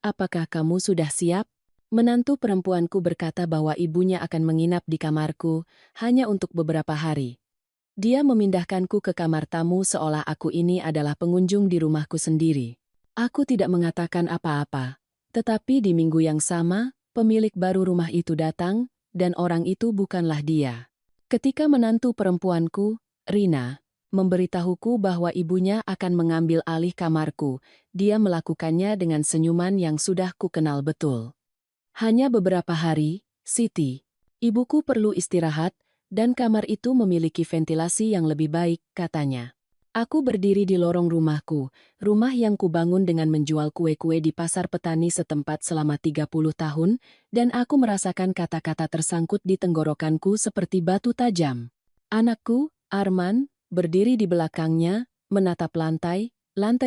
apakah kamu sudah siap? Menantu perempuanku berkata bahwa ibunya akan menginap di kamarku hanya untuk beberapa hari. Dia memindahkanku ke kamar tamu seolah aku ini adalah pengunjung di rumahku sendiri. Aku tidak mengatakan apa-apa. Tetapi di minggu yang sama, pemilik baru rumah itu datang, dan orang itu bukanlah dia. Ketika menantu perempuanku, Rina, memberitahuku bahwa ibunya akan mengambil alih kamarku, dia melakukannya dengan senyuman yang sudah kukenal betul. Hanya beberapa hari, Siti. Ibuku perlu istirahat, dan kamar itu memiliki ventilasi yang lebih baik, katanya. Aku berdiri di lorong rumahku, rumah yang kubangun dengan menjual kue-kue di pasar petani setempat selama 30 tahun, dan aku merasakan kata-kata tersangkut di tenggorokanku seperti batu tajam. Anakku, Arman, berdiri di belakangnya, menatap lantai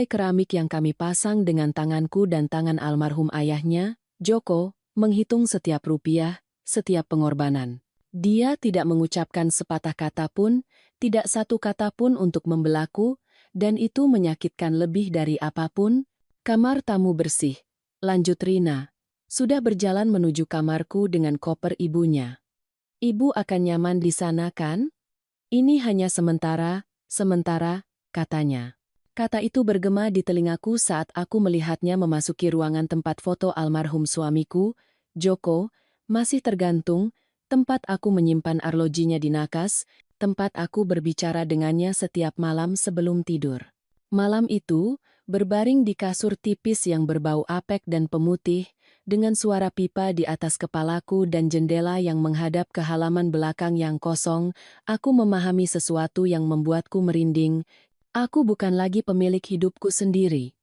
keramik yang kami pasang dengan tanganku dan tangan almarhum ayahnya, Joko, menghitung setiap rupiah, setiap pengorbanan. Dia tidak mengucapkan sepatah kata pun, tidak satu kata pun untuk membelaku, dan itu menyakitkan lebih dari apapun. Kamar tamu bersih, lanjut Rina. Sudah berjalan menuju kamarku dengan koper ibunya. Ibu akan nyaman di sana kan? Ini hanya sementara, katanya. Kata itu bergema di telingaku saat aku melihatnya memasuki ruangan tempat foto almarhum suamiku, Joko, masih tergantung, tempat aku menyimpan arlojinya di nakas, tempat aku berbicara dengannya setiap malam sebelum tidur. Malam itu, berbaring di kasur tipis yang berbau apek dan pemutih, dengan suara pipa di atas kepalaku dan jendela yang menghadap ke halaman belakang yang kosong, aku memahami sesuatu yang membuatku merinding. Aku bukan lagi pemilik hidupku sendiri.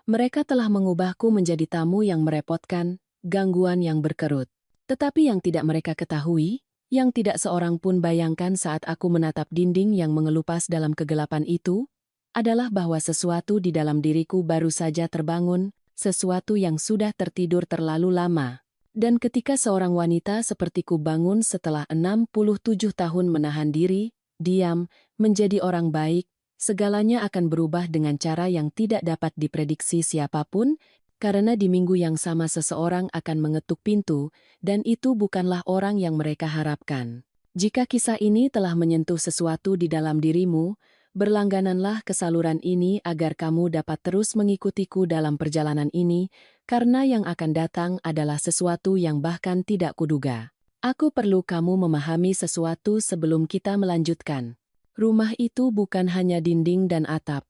Mereka telah mengubahku menjadi tamu yang merepotkan, gangguan yang berkerut. Tetapi yang tidak mereka ketahui, yang tidak seorang pun bayangkan saat aku menatap dinding yang mengelupas dalam kegelapan itu, adalah bahwa sesuatu di dalam diriku baru saja terbangun, sesuatu yang sudah tertidur terlalu lama. Dan ketika seorang wanita sepertiku bangun setelah 67 tahun menahan diri, diam, menjadi orang baik, segalanya akan berubah dengan cara yang tidak dapat diprediksi siapapun, karena di minggu yang sama seseorang akan mengetuk pintu, dan itu bukanlah orang yang mereka harapkan. Jika kisah ini telah menyentuh sesuatu di dalam dirimu, berlanggananlah ke saluran ini agar kamu dapat terus mengikutiku dalam perjalanan ini, karena yang akan datang adalah sesuatu yang bahkan tidak kuduga. Aku perlu kamu memahami sesuatu sebelum kita melanjutkan. Rumah itu bukan hanya dinding dan atap.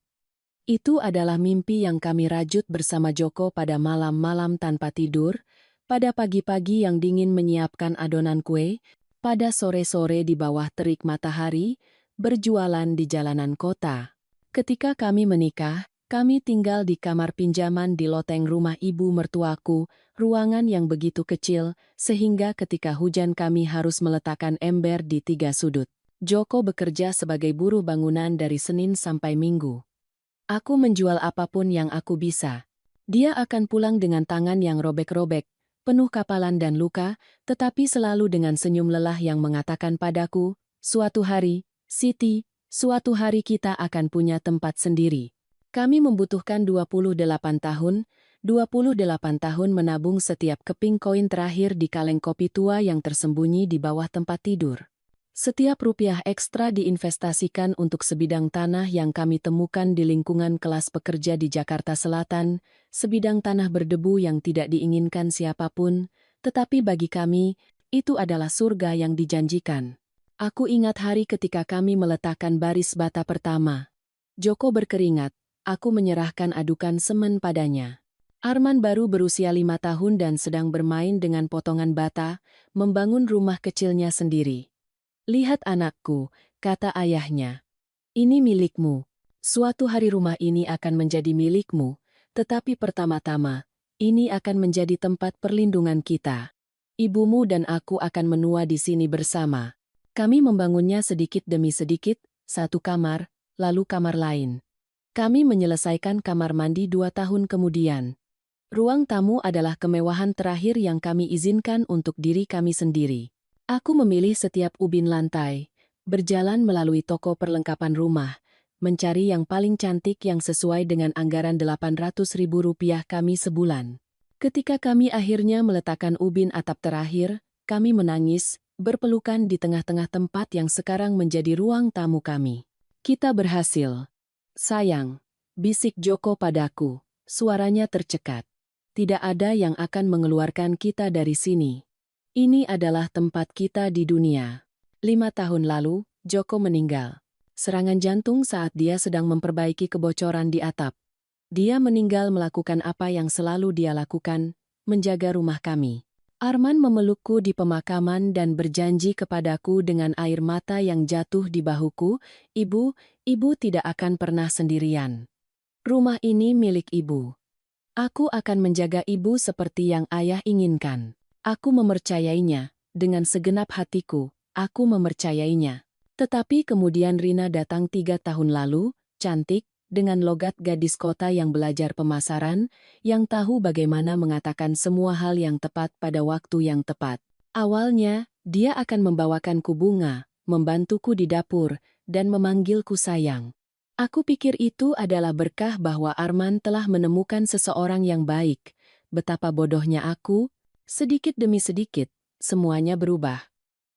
Itu adalah mimpi yang kami rajut bersama Joko pada malam-malam tanpa tidur, pada pagi-pagi yang dingin menyiapkan adonan kue, pada sore-sore di bawah terik matahari, berjualan di jalanan kota. Ketika kami menikah, kami tinggal di kamar pinjaman di loteng rumah ibu mertuaku, ruangan yang begitu kecil, sehingga ketika hujan kami harus meletakkan ember di 3 sudut. Joko bekerja sebagai buruh bangunan dari Senin sampai Minggu. Aku menjual apapun yang aku bisa. Dia akan pulang dengan tangan yang robek-robek, penuh kapalan dan luka, tetapi selalu dengan senyum lelah yang mengatakan padaku, suatu hari, Siti, suatu hari kita akan punya tempat sendiri. Kami membutuhkan 28 tahun, 28 tahun menabung setiap keping koin terakhir di kaleng kopi tua yang tersembunyi di bawah tempat tidur. Setiap rupiah ekstra diinvestasikan untuk sebidang tanah yang kami temukan di lingkungan kelas pekerja di Jakarta Selatan, sebidang tanah berdebu yang tidak diinginkan siapapun, tetapi bagi kami, itu adalah surga yang dijanjikan. Aku ingat hari ketika kami meletakkan baris bata pertama. Joko berkeringat, aku menyerahkan adukan semen padanya. Arman baru berusia 5 tahun dan sedang bermain dengan potongan bata, membangun rumah kecilnya sendiri. Lihat anakku, kata ayahnya. Ini milikmu. Suatu hari rumah ini akan menjadi milikmu, tetapi pertama-tama, ini akan menjadi tempat perlindungan kita. Ibumu dan aku akan menua di sini bersama. Kami membangunnya sedikit demi sedikit, satu kamar, lalu kamar lain. Kami menyelesaikan kamar mandi 2 tahun kemudian. Ruang tamu adalah kemewahan terakhir yang kami izinkan untuk diri kami sendiri. Aku memilih setiap ubin lantai, berjalan melalui toko perlengkapan rumah, mencari yang paling cantik yang sesuai dengan anggaran Rp800.000 kami sebulan. Ketika kami akhirnya meletakkan ubin atap terakhir, kami menangis, berpelukan di tengah-tengah tempat yang sekarang menjadi ruang tamu kami. Kita berhasil. Sayang, bisik Joko padaku, suaranya tercekat. Tidak ada yang akan mengeluarkan kita dari sini. Ini adalah tempat kita di dunia. 5 tahun lalu, Joko meninggal. Serangan jantung saat dia sedang memperbaiki kebocoran di atap. Dia meninggal melakukan apa yang selalu dia lakukan, menjaga rumah kami. Arman memelukku di pemakaman dan berjanji kepadaku dengan air mata yang jatuh di bahuku, ibu tidak akan pernah sendirian. Rumah ini milik ibu. Aku akan menjaga ibu seperti yang ayah inginkan. Aku mempercayainya, dengan segenap hatiku, aku mempercayainya. Tetapi kemudian Rina datang 3 tahun lalu, cantik, dengan logat gadis kota yang belajar pemasaran, yang tahu bagaimana mengatakan semua hal yang tepat pada waktu yang tepat. Awalnya, dia akan membawakanku bunga, membantuku di dapur, dan memanggilku sayang. Aku pikir itu adalah berkah bahwa Arman telah menemukan seseorang yang baik. Betapa bodohnya aku, sedikit demi sedikit, semuanya berubah.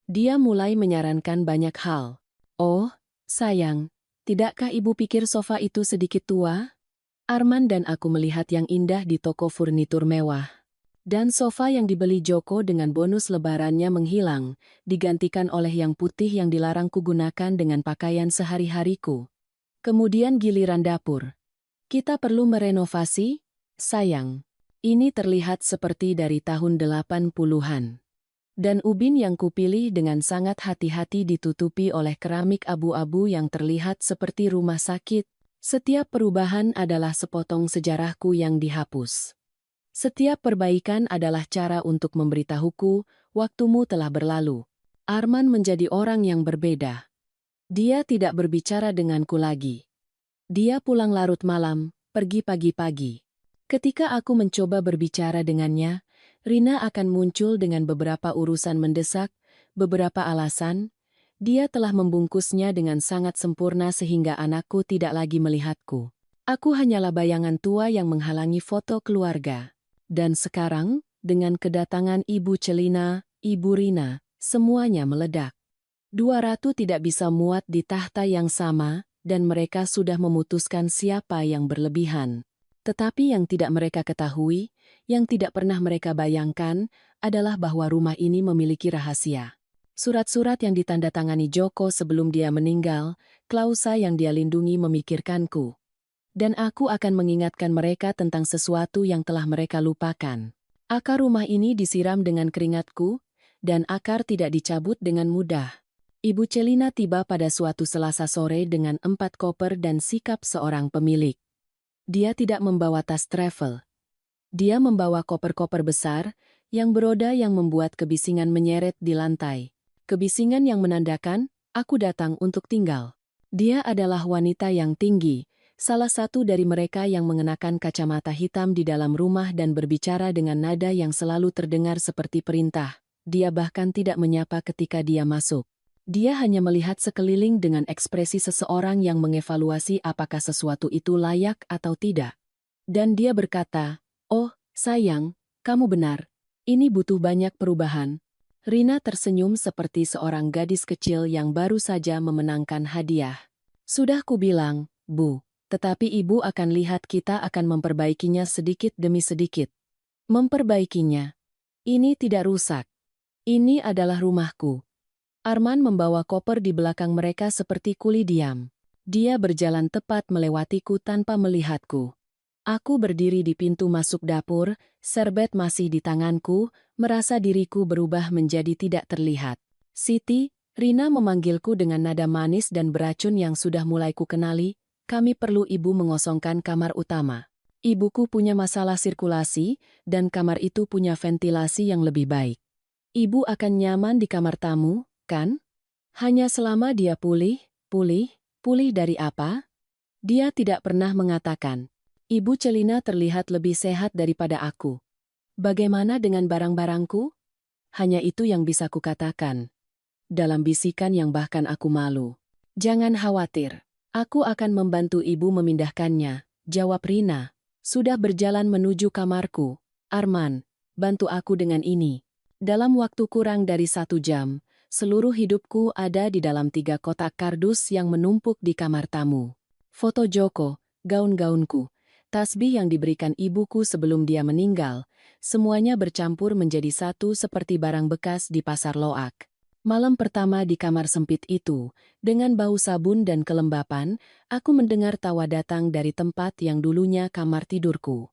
Dia mulai menyarankan banyak hal. Oh, sayang, tidakkah ibu pikir sofa itu sedikit tua? Arman dan aku melihat yang indah di toko furnitur mewah. Dan sofa yang dibeli Joko dengan bonus lebarannya menghilang, digantikan oleh yang putih yang dilarang kugunakan dengan pakaian sehari-hariku. Kemudian giliran dapur. Kita perlu merenovasi? Sayang, ini terlihat seperti dari tahun 80-an. Dan ubin yang kupilih dengan sangat hati-hati ditutupi oleh keramik abu-abu yang terlihat seperti rumah sakit. Setiap perubahan adalah sepotong sejarahku yang dihapus. Setiap perbaikan adalah cara untuk memberitahuku, waktumu telah berlalu. Arman menjadi orang yang berbeda. Dia tidak berbicara denganku lagi. Dia pulang larut malam, pergi pagi-pagi. Ketika aku mencoba berbicara dengannya, Rina akan muncul dengan beberapa urusan mendesak, beberapa alasan. Dia telah membungkusnya dengan sangat sempurna sehingga anakku tidak lagi melihatku. Aku hanyalah bayangan tua yang menghalangi foto keluarga. Dan sekarang, dengan kedatangan Ibu Celina, Ibu Rina, semuanya meledak. Dua ratu tidak bisa muat di tahta yang sama, dan mereka sudah memutuskan siapa yang berlebihan. Tetapi yang tidak mereka ketahui, yang tidak pernah mereka bayangkan, adalah bahwa rumah ini memiliki rahasia. Surat-surat yang ditandatangani Joko sebelum dia meninggal, klausa yang dia lindungi memikirkanku. Dan aku akan mengingatkan mereka tentang sesuatu yang telah mereka lupakan. Akar rumah ini disiram dengan keringatku, dan akar tidak dicabut dengan mudah. Ibu Celina tiba pada suatu Selasa sore dengan 4 koper dan sikap seorang pemilik. Dia tidak membawa tas travel. Dia membawa koper-koper besar, yang beroda yang membuat kebisingan menyeret di lantai. Kebisingan yang menandakan, aku datang untuk tinggal. Dia adalah wanita yang tinggi, salah satu dari mereka yang mengenakan kacamata hitam di dalam rumah dan berbicara dengan nada yang selalu terdengar seperti perintah. Dia bahkan tidak menyapa ketika dia masuk. Dia hanya melihat sekeliling dengan ekspresi seseorang yang mengevaluasi apakah sesuatu itu layak atau tidak. Dan dia berkata, "Oh, sayang, kamu benar. Ini butuh banyak perubahan." Rina tersenyum seperti seorang gadis kecil yang baru saja memenangkan hadiah. "Sudah kubilang, Bu, tetapi ibu akan lihat kita akan memperbaikinya sedikit demi sedikit." Memperbaikinya. Ini tidak rusak. Ini adalah rumahku. Arman membawa koper di belakang mereka seperti kuli diam. Dia berjalan tepat melewatiku tanpa melihatku. Aku berdiri di pintu masuk dapur, serbet masih di tanganku, merasa diriku berubah menjadi tidak terlihat. "Siti," Rina memanggilku dengan nada manis dan beracun yang sudah mulai kukenali, "kami perlu ibu mengosongkan kamar utama. Ibuku punya masalah sirkulasi, dan kamar itu punya ventilasi yang lebih baik. Ibu akan nyaman di kamar tamu, kan? Hanya selama dia pulih dari apa?" Dia tidak pernah mengatakan. Ibu Celina terlihat lebih sehat daripada aku. "Bagaimana dengan barang-barangku?" Hanya itu yang bisa kukatakan. Dalam bisikan yang bahkan aku malu. "Jangan khawatir. Aku akan membantu ibu memindahkannya," jawab Rina. Sudah berjalan menuju kamarku. Arman, bantu aku dengan ini. Dalam waktu kurang dari 1 jam, seluruh hidupku ada di dalam 3 kotak kardus yang menumpuk di kamar tamu. Foto Joko, gaun-gaunku, tasbih yang diberikan ibuku sebelum dia meninggal, semuanya bercampur menjadi satu seperti barang bekas di pasar loak. Malam pertama di kamar sempit itu, dengan bau sabun dan kelembapan, aku mendengar tawa datang dari tempat yang dulunya kamar tidurku.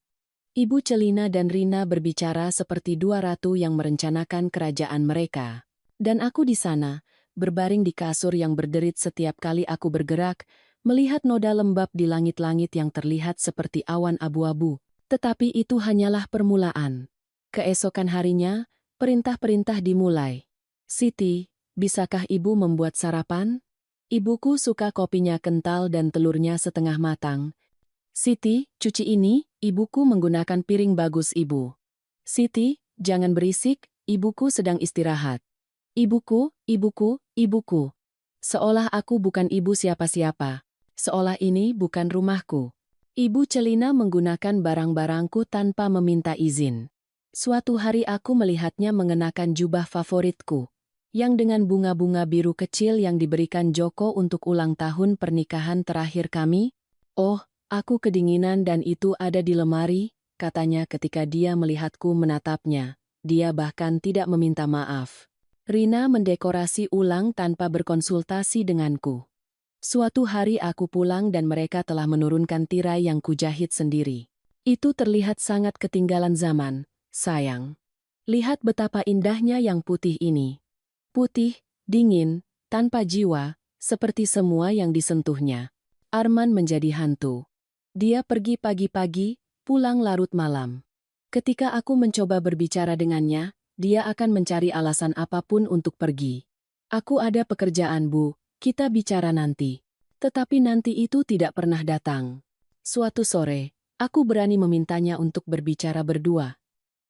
Ibu Celina dan Rina berbicara seperti dua ratu yang merencanakan kerajaan mereka. Dan aku di sana, berbaring di kasur yang berderit setiap kali aku bergerak, melihat noda lembab di langit-langit yang terlihat seperti awan abu-abu. Tetapi itu hanyalah permulaan. Keesokan harinya, perintah-perintah dimulai. Siti, bisakah ibu membuat sarapan? Ibuku suka kopinya kental dan telurnya setengah matang. Siti, cuci ini, ibuku menggunakan piring bagus ibu. Siti, jangan berisik, ibuku sedang istirahat. Ibuku, ibuku, ibuku. Seolah aku bukan ibu siapa-siapa. Seolah ini bukan rumahku. Ibu Celina menggunakan barang-barangku tanpa meminta izin. Suatu hari aku melihatnya mengenakan jubah favoritku, yang dengan bunga-bunga biru kecil yang diberikan Joko untuk ulang tahun pernikahan terakhir kami. Oh, aku kedinginan dan itu ada di lemari, katanya ketika dia melihatku menatapnya. Dia bahkan tidak meminta maaf. Rina mendekorasi ulang tanpa berkonsultasi denganku. Suatu hari aku pulang dan mereka telah menurunkan tirai yang kujahit sendiri. Itu terlihat sangat ketinggalan zaman, sayang. Lihat betapa indahnya yang putih ini. Putih, dingin, tanpa jiwa, seperti semua yang disentuhnya. Arman menjadi hantu. Dia pergi pagi-pagi, pulang larut malam. Ketika aku mencoba berbicara dengannya, dia akan mencari alasan apapun untuk pergi. Aku ada pekerjaan, Bu, kita bicara nanti. Tetapi nanti itu tidak pernah datang. Suatu sore, aku berani memintanya untuk berbicara berdua.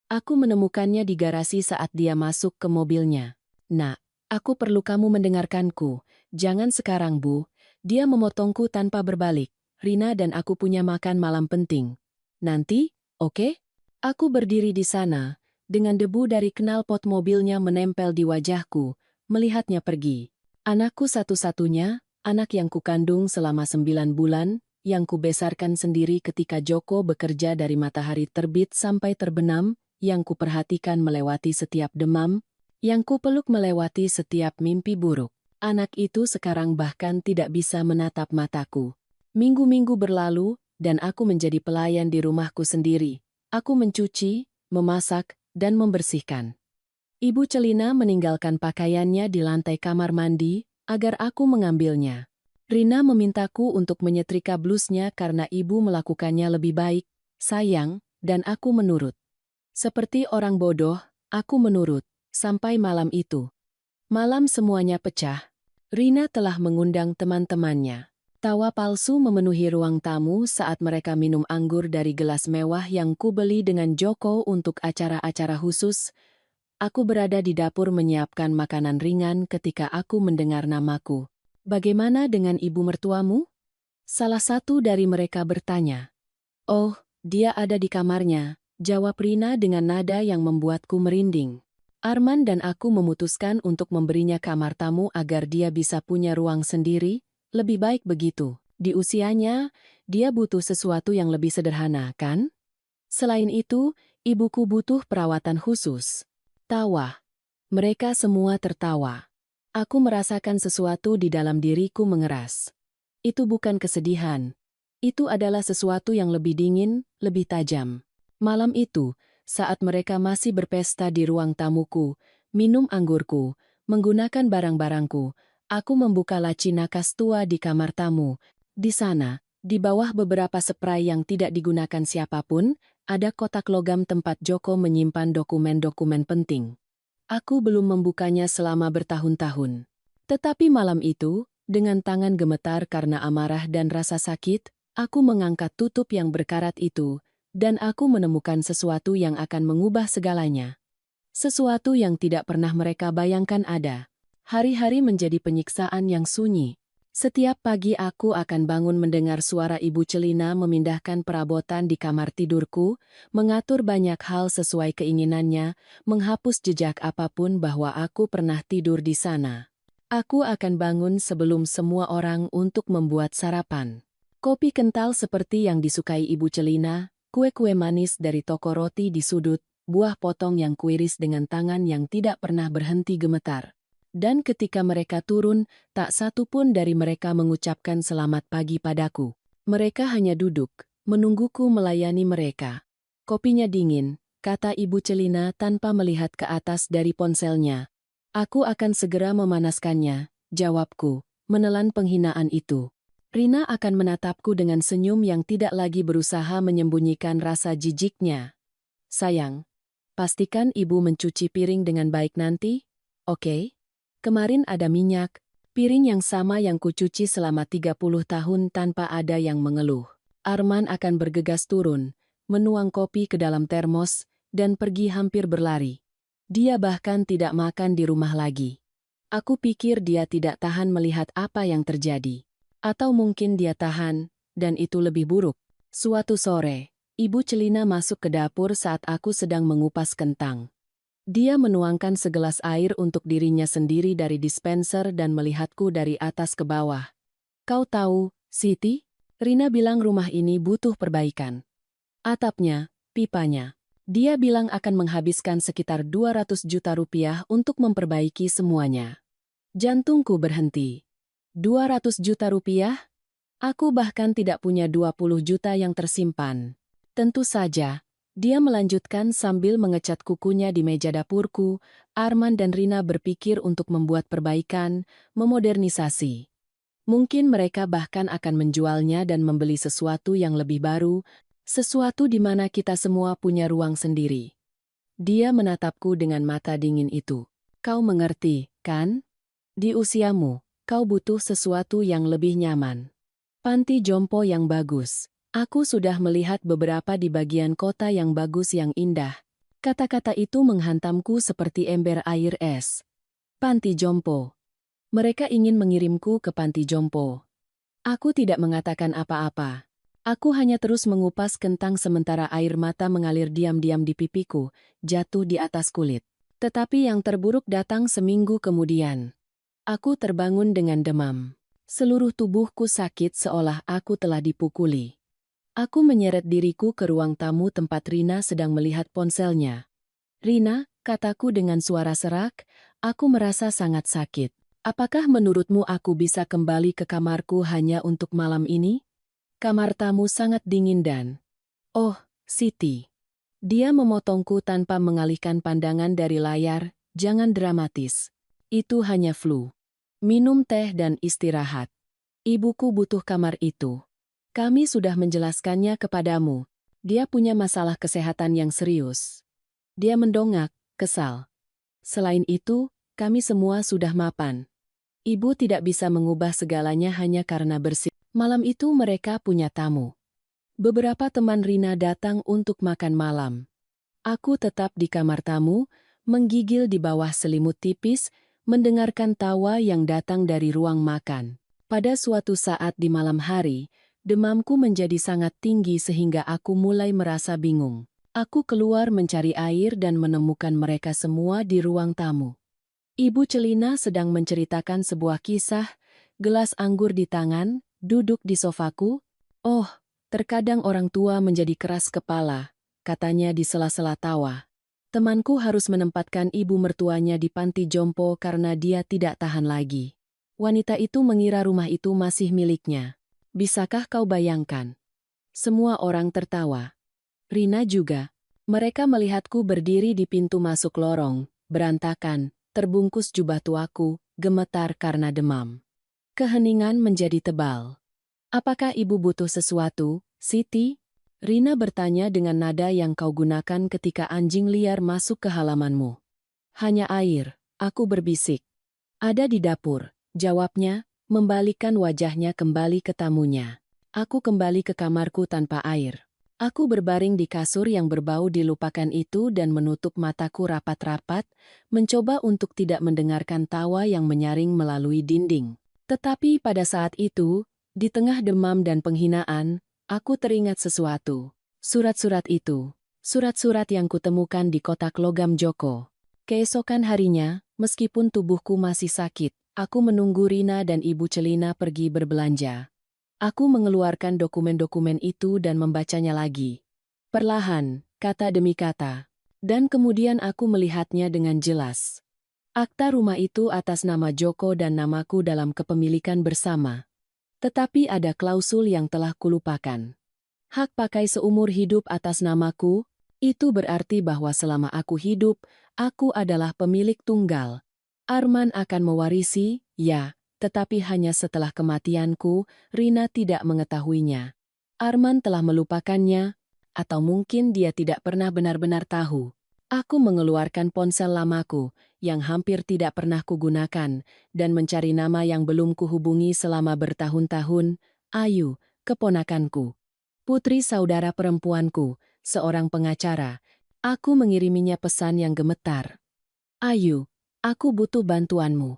Aku menemukannya di garasi saat dia masuk ke mobilnya. Nak, aku perlu kamu mendengarkanku. Jangan sekarang, Bu. Dia memotongku tanpa berbalik. Rina dan aku punya makan malam penting. Nanti, oke? Aku berdiri di sana, dengan debu dari knalpot mobilnya menempel di wajahku, melihatnya pergi. Anakku satu-satunya, anak yang kukandung selama 9 bulan, yang kubesarkan sendiri ketika Joko bekerja dari matahari terbit sampai terbenam, yang kuperhatikan melewati setiap demam, yang kupeluk melewati setiap mimpi buruk. Anak itu sekarang bahkan tidak bisa menatap mataku. Minggu-minggu berlalu, dan aku menjadi pelayan di rumahku sendiri. Aku mencuci, memasak, dan membersihkan. Ibu Celina meninggalkan pakaiannya di lantai kamar mandi, agar aku mengambilnya. Rina memintaku untuk menyetrika blusnya karena ibu melakukannya lebih baik, sayang, dan aku menurut. Seperti orang bodoh, aku menurut, sampai malam itu. Malam semuanya pecah. Rina telah mengundang teman-temannya. Tawa palsu memenuhi ruang tamu saat mereka minum anggur dari gelas mewah yang kubeli dengan Joko untuk acara-acara khusus. Aku berada di dapur menyiapkan makanan ringan ketika aku mendengar namaku. Bagaimana dengan ibu mertuamu? Salah satu dari mereka bertanya. Oh, dia ada di kamarnya, jawab Rina dengan nada yang membuatku merinding. Arman dan aku memutuskan untuk memberinya kamar tamu agar dia bisa punya ruang sendiri. Lebih baik begitu. Di usianya, dia butuh sesuatu yang lebih sederhana, kan? Selain itu, ibuku butuh perawatan khusus. Tawa. Mereka semua tertawa. Aku merasakan sesuatu di dalam diriku mengeras. Itu bukan kesedihan. Itu adalah sesuatu yang lebih dingin, lebih tajam. Malam itu, saat mereka masih berpesta di ruang tamuku, minum anggurku, menggunakan barang-barangku, aku membuka laci nakas tua di kamar tamu. Di sana, di bawah beberapa spray yang tidak digunakan siapapun, ada kotak logam tempat Joko menyimpan dokumen-dokumen penting. Aku belum membukanya selama bertahun-tahun. Tetapi malam itu, dengan tangan gemetar karena amarah dan rasa sakit, aku mengangkat tutup yang berkarat itu, dan aku menemukan sesuatu yang akan mengubah segalanya. Sesuatu yang tidak pernah mereka bayangkan ada. Hari-hari menjadi penyiksaan yang sunyi. Setiap pagi aku akan bangun mendengar suara Ibu Celina memindahkan perabotan di kamar tidurku, mengatur banyak hal sesuai keinginannya, menghapus jejak apapun bahwa aku pernah tidur di sana. Aku akan bangun sebelum semua orang untuk membuat sarapan. Kopi kental seperti yang disukai Ibu Celina, kue-kue manis dari toko roti di sudut, buah potong yang kuiris dengan tangan yang tidak pernah berhenti gemetar. Dan ketika mereka turun, tak satu pun dari mereka mengucapkan selamat pagi padaku. Mereka hanya duduk, menungguku melayani mereka. Kopinya dingin, kata Ibu Celina tanpa melihat ke atas dari ponselnya. Aku akan segera memanaskannya, jawabku, menelan penghinaan itu. Rina akan menatapku dengan senyum yang tidak lagi berusaha menyembunyikan rasa jijiknya. Sayang, pastikan ibu mencuci piring dengan baik nanti, oke? Kemarin ada minyak, piring yang sama yang kucuci selama 30 tahun tanpa ada yang mengeluh. Arman akan bergegas turun, menuang kopi ke dalam termos, dan pergi hampir berlari. Dia bahkan tidak makan di rumah lagi. Aku pikir dia tidak tahan melihat apa yang terjadi. Atau mungkin dia tahan, dan itu lebih buruk. Suatu sore, Ibu Celina masuk ke dapur saat aku sedang mengupas kentang. Dia menuangkan segelas air untuk dirinya sendiri dari dispenser dan melihatku dari atas ke bawah. Kau tahu, Siti? Rina bilang rumah ini butuh perbaikan. Atapnya, pipanya. Dia bilang akan menghabiskan sekitar 200 juta rupiah untuk memperbaiki semuanya. Jantungku berhenti. 200 juta rupiah? Aku bahkan tidak punya 20 juta yang tersimpan. Tentu saja. Dia melanjutkan sambil mengecat kukunya di meja dapurku. Arman dan Rina berpikir untuk membuat perbaikan, memodernisasi. Mungkin mereka bahkan akan menjualnya dan membeli sesuatu yang lebih baru, sesuatu di mana kita semua punya ruang sendiri. Dia menatapku dengan mata dingin itu. Kau mengerti, kan? Di usiamu, kau butuh sesuatu yang lebih nyaman. Panti jompo yang bagus. Aku sudah melihat beberapa di bagian kota yang bagus yang indah. Kata-kata itu menghantamku seperti ember air es. Panti jompo. Mereka ingin mengirimku ke panti jompo. Aku tidak mengatakan apa-apa. Aku hanya terus mengupas kentang sementara air mata mengalir diam-diam di pipiku, jatuh di atas kulit. Tetapi yang terburuk datang seminggu kemudian. Aku terbangun dengan demam. Seluruh tubuhku sakit seolah aku telah dipukuli. Aku menyeret diriku ke ruang tamu tempat Rina sedang melihat ponselnya. Rina, kataku dengan suara serak, aku merasa sangat sakit. Apakah menurutmu aku bisa kembali ke kamarku hanya untuk malam ini? Kamar tamu sangat dingin dan... Oh, Siti. Dia memotongku tanpa mengalihkan pandangan dari layar, jangan dramatis. Itu hanya flu. Minum teh dan istirahat. Ibuku butuh kamar itu. Kami sudah menjelaskannya kepadamu. Dia punya masalah kesehatan yang serius. Dia mendongak, kesal. Selain itu, kami semua sudah mapan. Ibu tidak bisa mengubah segalanya hanya karena bersih. Malam itu mereka punya tamu. Beberapa teman Rina datang untuk makan malam. Aku tetap di kamar tamu, menggigil di bawah selimut tipis, mendengarkan tawa yang datang dari ruang makan. Pada suatu saat di malam hari, demamku menjadi sangat tinggi sehingga aku mulai merasa bingung. Aku keluar mencari air dan menemukan mereka semua di ruang tamu. Ibu Celina sedang menceritakan sebuah kisah, gelas anggur di tangan, duduk di sofaku. Oh, terkadang orang tua menjadi keras kepala, katanya di sela-sela tawa. Temanku harus menempatkan ibu mertuanya di panti jompo karena dia tidak tahan lagi. Wanita itu mengira rumah itu masih miliknya. Bisakah kau bayangkan? Semua orang tertawa. Rina juga. Mereka melihatku berdiri di pintu masuk lorong, berantakan, terbungkus jubah tuaku, gemetar karena demam. Keheningan menjadi tebal. Apakah ibu butuh sesuatu, Siti? Rina bertanya dengan nada yang kau gunakan ketika anjing liar masuk ke halamanmu. Hanya air, aku berbisik. Ada di dapur, jawabnya, membalikkan wajahnya kembali ke tamunya. Aku kembali ke kamarku tanpa air. Aku berbaring di kasur yang berbau dilupakan itu dan menutup mataku rapat-rapat, mencoba untuk tidak mendengarkan tawa yang menyaring melalui dinding. Tetapi pada saat itu, di tengah demam dan penghinaan, aku teringat sesuatu. Surat-surat itu. Surat-surat yang kutemukan di kotak logam Joko. Keesokan harinya, meskipun tubuhku masih sakit, aku menunggu Rina dan Ibu Celina pergi berbelanja. Aku mengeluarkan dokumen-dokumen itu dan membacanya lagi. Perlahan, kata demi kata. Dan kemudian aku melihatnya dengan jelas. Akta rumah itu atas nama Joko dan namaku dalam kepemilikan bersama. Tetapi ada klausul yang telah kulupakan. Hak pakai seumur hidup atas namaku, itu berarti bahwa selama aku hidup, aku adalah pemilik tunggal. Arman akan mewarisi, ya, tetapi hanya setelah kematianku, Rina tidak mengetahuinya. Arman telah melupakannya, atau mungkin dia tidak pernah benar-benar tahu. Aku mengeluarkan ponsel lamaku, yang hampir tidak pernah kugunakan, dan mencari nama yang belum kuhubungi selama bertahun-tahun, Ayu, keponakanku. Putri saudara perempuanku, seorang pengacara. Aku mengiriminya pesan yang gemetar. Ayu, aku butuh bantuanmu.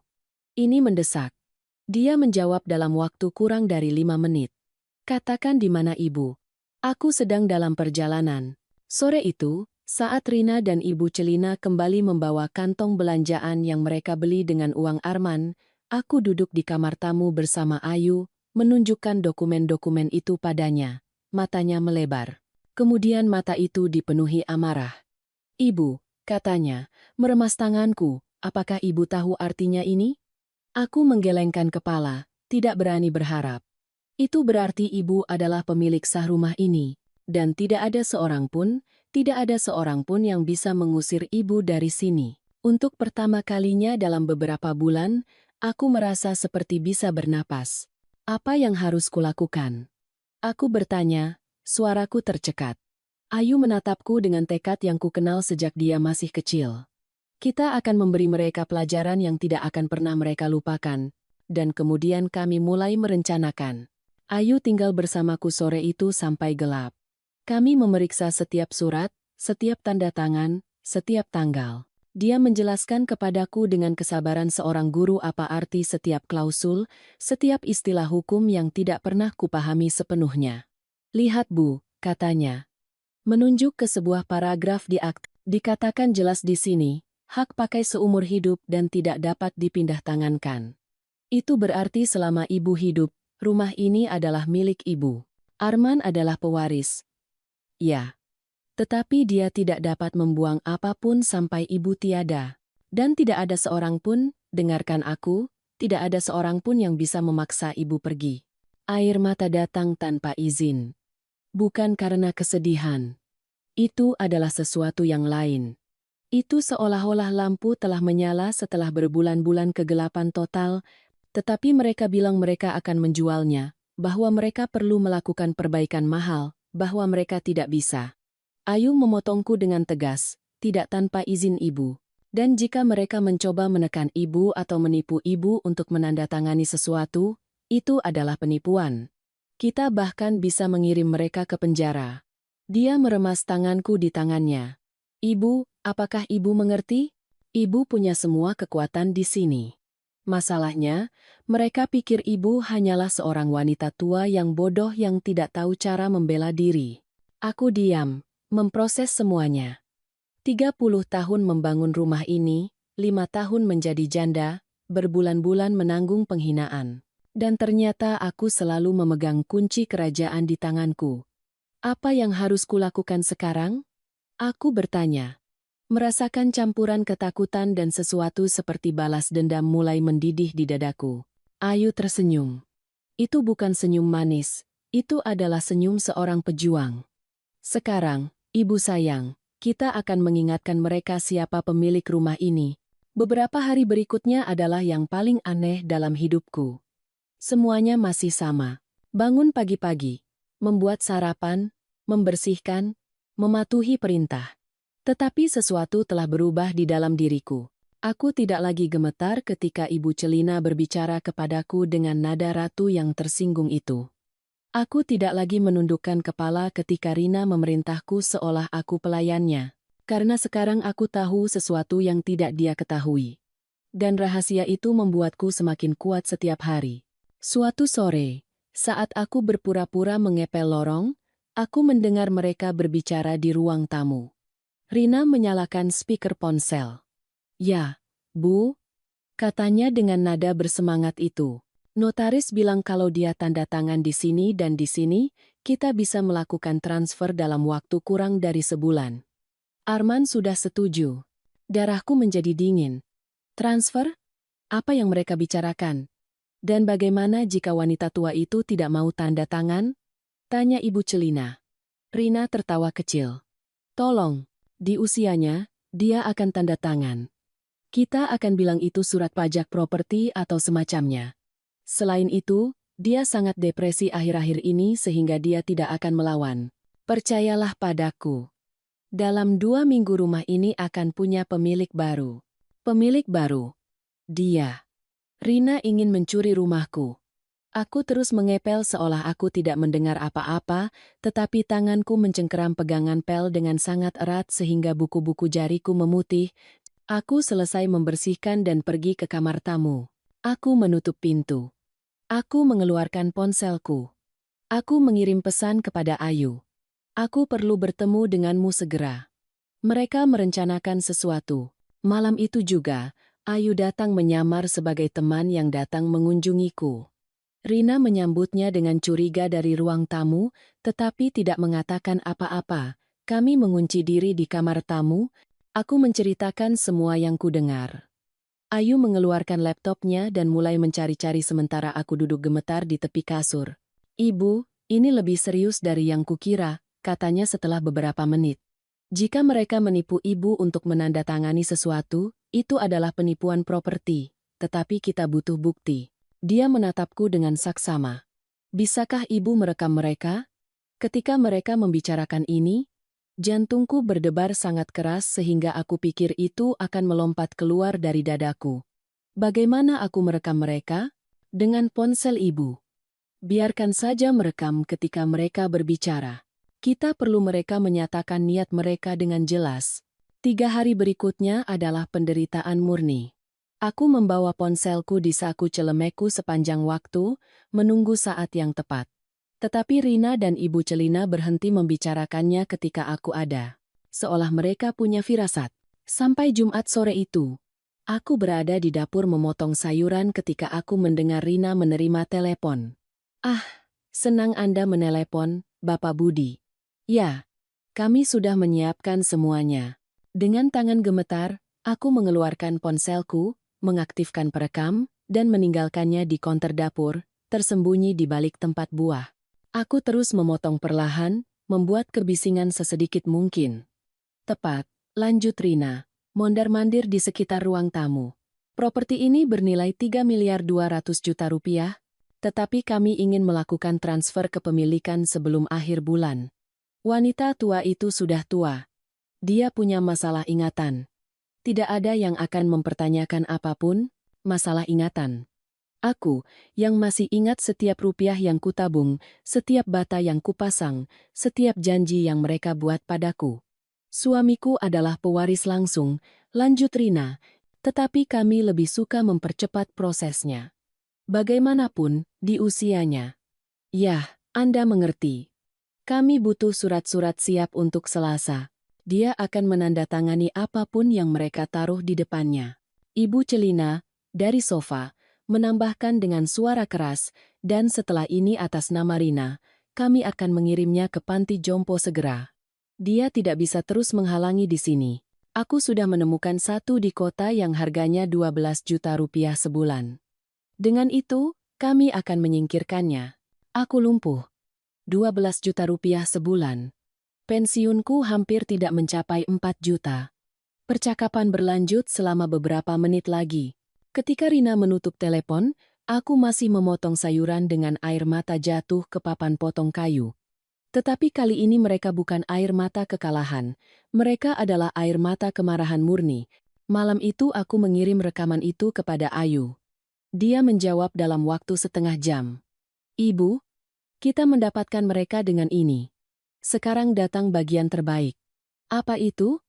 Ini mendesak. Dia menjawab dalam waktu kurang dari 5 menit. Katakan di mana ibu. Aku sedang dalam perjalanan. Sore itu, saat Rina dan Ibu Celina kembali membawa kantong belanjaan yang mereka beli dengan uang Arman, aku duduk di kamar tamu bersama Ayu, menunjukkan dokumen-dokumen itu padanya. Matanya melebar. Kemudian mata itu dipenuhi amarah. Ibu, katanya, meremas tanganku, apakah ibu tahu artinya ini? Aku menggelengkan kepala, tidak berani berharap. Itu berarti ibu adalah pemilik sah rumah ini, dan tidak ada seorang pun yang bisa mengusir ibu dari sini. Untuk pertama kalinya dalam beberapa bulan, aku merasa seperti bisa bernapas. Apa yang harus kulakukan? Aku bertanya, suaraku tercekat. Ayu menatapku dengan tekad yang kukenal sejak dia masih kecil. Kita akan memberi mereka pelajaran yang tidak akan pernah mereka lupakan, dan kemudian kami mulai merencanakan. Ayu tinggal bersamaku sore itu sampai gelap. Kami memeriksa setiap surat, setiap tanda tangan, setiap tanggal. Dia menjelaskan kepadaku dengan kesabaran seorang guru apa arti setiap klausul, setiap istilah hukum yang tidak pernah kupahami sepenuhnya. Lihat Bu, katanya. Menunjuk ke sebuah paragraf di akta, dikatakan jelas di sini, hak pakai seumur hidup dan tidak dapat dipindah tangankan. Itu berarti selama ibu hidup, rumah ini adalah milik ibu. Arman adalah pewaris. Ya. Tetapi dia tidak dapat membuang apapun sampai ibu tiada. Dan tidak ada seorang pun, dengarkan aku, tidak ada seorang pun yang bisa memaksa ibu pergi. Air mata datang tanpa izin. Bukan karena kesedihan. Itu adalah sesuatu yang lain. Itu seolah-olah lampu telah menyala setelah berbulan-bulan kegelapan total, tetapi mereka bilang mereka akan menjualnya, bahwa mereka perlu melakukan perbaikan mahal, bahwa mereka tidak bisa. Ayu memotongku dengan tegas, tidak tanpa izin ibu. Dan jika mereka mencoba menekan ibu atau menipu ibu untuk menandatangani sesuatu, itu adalah penipuan. Kita bahkan bisa mengirim mereka ke penjara. Dia meremas tanganku di tangannya. Ibu, apakah ibu mengerti? Ibu punya semua kekuatan di sini. Masalahnya, mereka pikir ibu hanyalah seorang wanita tua yang bodoh yang tidak tahu cara membela diri. Aku diam, memproses semuanya. 30 tahun membangun rumah ini, 5 tahun menjadi janda, berbulan-bulan menanggung penghinaan. Dan ternyata aku selalu memegang kunci kerajaan di tanganku. Apa yang harus kulakukan sekarang? Aku bertanya. Merasakan campuran ketakutan dan sesuatu seperti balas dendam mulai mendidih di dadaku. Ayu tersenyum. Itu bukan senyum manis, itu adalah senyum seorang pejuang. Sekarang, ibu sayang, kita akan mengingatkan mereka siapa pemilik rumah ini. Beberapa hari berikutnya adalah yang paling aneh dalam hidupku. Semuanya masih sama. Bangun pagi-pagi, membuat sarapan, membersihkan, mematuhi perintah. Tetapi sesuatu telah berubah di dalam diriku. Aku tidak lagi gemetar ketika Ibu Celina berbicara kepadaku dengan nada ratu yang tersinggung itu. Aku tidak lagi menundukkan kepala ketika Rina memerintahku seolah aku pelayannya. Karena sekarang aku tahu sesuatu yang tidak dia ketahui. Dan rahasia itu membuatku semakin kuat setiap hari. Suatu sore, saat aku berpura-pura mengepel lorong, aku mendengar mereka berbicara di ruang tamu. Rina menyalakan speaker ponsel. "Ya, Bu," katanya dengan nada bersemangat itu. "Notaris bilang kalau dia tanda tangan di sini dan di sini, kita bisa melakukan transfer dalam waktu kurang dari sebulan." Arman sudah setuju. Darahku menjadi dingin. Transfer? Apa yang mereka bicarakan? Dan bagaimana jika wanita tua itu tidak mau tanda tangan? Tanya Ibu Celina. Rina tertawa kecil. "Tolong, di usianya, dia akan tanda tangan. Kita akan bilang itu surat pajak properti atau semacamnya. Selain itu, dia sangat depresi akhir-akhir ini sehingga dia tidak akan melawan. Percayalah padaku. Dalam 2 minggu rumah ini akan punya pemilik baru." Pemilik baru? Dia. Rina ingin mencuri rumahku. Aku terus mengepel seolah aku tidak mendengar apa-apa, tetapi tanganku mencengkeram pegangan pel dengan sangat erat sehingga buku-buku jariku memutih. Aku selesai membersihkan dan pergi ke kamar tamu. Aku menutup pintu. Aku mengeluarkan ponselku. Aku mengirim pesan kepada Ayu. "Aku perlu bertemu denganmu segera." Mereka merencanakan sesuatu. Malam itu juga, Ayu datang menyamar sebagai teman yang datang mengunjungiku. Rina menyambutnya dengan curiga dari ruang tamu, tetapi tidak mengatakan apa-apa. Kami mengunci diri di kamar tamu. Aku menceritakan semua yang kudengar. Ayu mengeluarkan laptopnya dan mulai mencari-cari sementara aku duduk gemetar di tepi kasur. "Ibu, ini lebih serius dari yang kukira," katanya setelah beberapa menit. "Jika mereka menipu ibu untuk menandatangani sesuatu, itu adalah penipuan properti. Tetapi kita butuh bukti." Dia menatapku dengan saksama. "Bisakah ibu merekam mereka?" Ketika mereka membicarakan ini, jantungku berdebar sangat keras sehingga aku pikir itu akan melompat keluar dari dadaku. Bagaimana aku merekam mereka? Dengan ponsel ibu. Biarkan saja merekam ketika mereka berbicara. Kita perlu mereka menyatakan niat mereka dengan jelas. 3 hari berikutnya adalah penderitaan murni. Aku membawa ponselku di saku celemekku sepanjang waktu, menunggu saat yang tepat. Tetapi Rina dan Ibu Celina berhenti membicarakannya ketika aku ada. Seolah mereka punya firasat. Sampai Jumat sore itu, aku berada di dapur memotong sayuran ketika aku mendengar Rina menerima telepon. "Ah, senang Anda menelepon, Bapak Budi." "Ya, kami sudah menyiapkan semuanya." Dengan tangan gemetar, aku mengeluarkan ponselku, mengaktifkan perekam, dan meninggalkannya di konter dapur, tersembunyi di balik tempat buah. Aku terus memotong perlahan, membuat kebisingan sesedikit mungkin. "Tepat," lanjut Rina, mondar-mandir di sekitar ruang tamu. "Properti ini bernilai 3.200.000.000 rupiah, tetapi kami ingin melakukan transfer kepemilikan sebelum akhir bulan." Wanita tua itu sudah tua. Dia punya masalah ingatan. Tidak ada yang akan mempertanyakan apapun, masalah ingatan. Aku, yang masih ingat setiap rupiah yang kutabung, setiap bata yang kupasang, setiap janji yang mereka buat padaku. "Suamiku adalah pewaris langsung," lanjut Rina, "tetapi kami lebih suka mempercepat prosesnya. Bagaimanapun, di usianya." "Yah, Anda mengerti. Kami butuh surat-surat siap untuk Selasa. Dia akan menandatangani apapun yang mereka taruh di depannya." Ibu Celina, dari sofa, menambahkan dengan suara keras, "Dan setelah ini atas nama Rina, kami akan mengirimnya ke panti jompo segera. Dia tidak bisa terus menghalangi di sini. Aku sudah menemukan satu di kota yang harganya 12 juta rupiah sebulan. Dengan itu, kami akan menyingkirkannya." Aku lumpuh. 12 juta rupiah sebulan. Pensiunku hampir tidak mencapai 4 juta. Percakapan berlanjut selama beberapa menit lagi. Ketika Rina menutup telepon, aku masih memotong sayuran dengan air mata jatuh ke papan potong kayu. Tetapi kali ini mereka bukan air mata kekalahan, mereka adalah air mata kemarahan murni. Malam itu aku mengirim rekaman itu kepada Ayu. Dia menjawab dalam waktu setengah jam. "Ibu, kita mendapatkan mereka dengan ini. Sekarang datang bagian terbaik." "Apa itu?"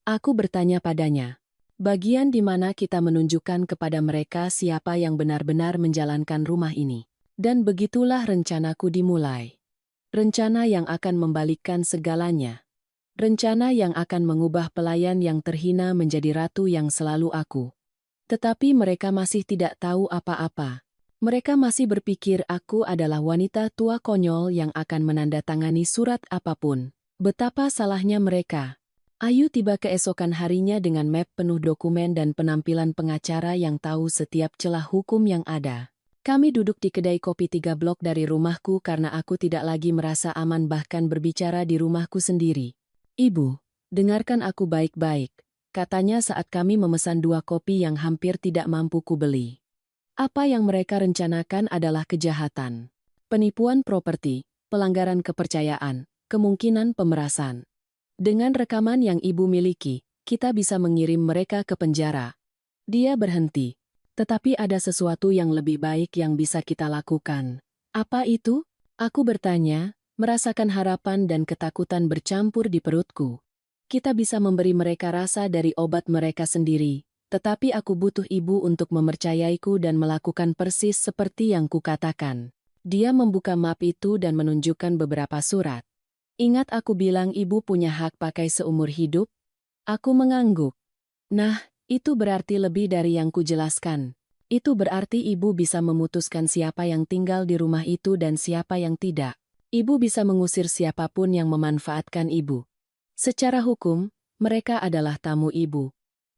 Aku bertanya padanya. Bagian di mana kita menunjukkan kepada mereka siapa yang benar-benar menjalankan rumah ini. Dan begitulah rencanaku dimulai. Rencana yang akan membalikkan segalanya. Rencana yang akan mengubah pelayan yang terhina menjadi ratu yang selalu aku. Tetapi mereka masih tidak tahu apa-apa. Mereka masih berpikir aku adalah wanita tua konyol yang akan menandatangani surat apapun. Betapa salahnya mereka. Ayu tiba keesokan harinya dengan map penuh dokumen dan penampilan pengacara yang tahu setiap celah hukum yang ada. Kami duduk di kedai kopi 3 blok dari rumahku karena aku tidak lagi merasa aman bahkan berbicara di rumahku sendiri. Ibu, dengarkan aku baik-baik, katanya saat kami memesan 2 kopi yang hampir tidak mampu kubeli. Apa yang mereka rencanakan adalah kejahatan. Penipuan properti, pelanggaran kepercayaan, kemungkinan pemerasan. Dengan rekaman yang ibu miliki, kita bisa mengirim mereka ke penjara. Dia berhenti. Tetapi ada sesuatu yang lebih baik yang bisa kita lakukan. Apa itu? Aku bertanya, merasakan harapan dan ketakutan bercampur di perutku. Kita bisa memberi mereka rasa dari obat mereka sendiri, tetapi aku butuh ibu untuk mempercayaiku dan melakukan persis seperti yang kukatakan. Dia membuka map itu dan menunjukkan beberapa surat. Ingat aku bilang ibu punya hak pakai seumur hidup? Aku mengangguk. Nah, itu berarti lebih dari yang kujelaskan. Itu berarti ibu bisa memutuskan siapa yang tinggal di rumah itu dan siapa yang tidak. Ibu bisa mengusir siapapun yang memanfaatkan ibu. Secara hukum, mereka adalah tamu ibu.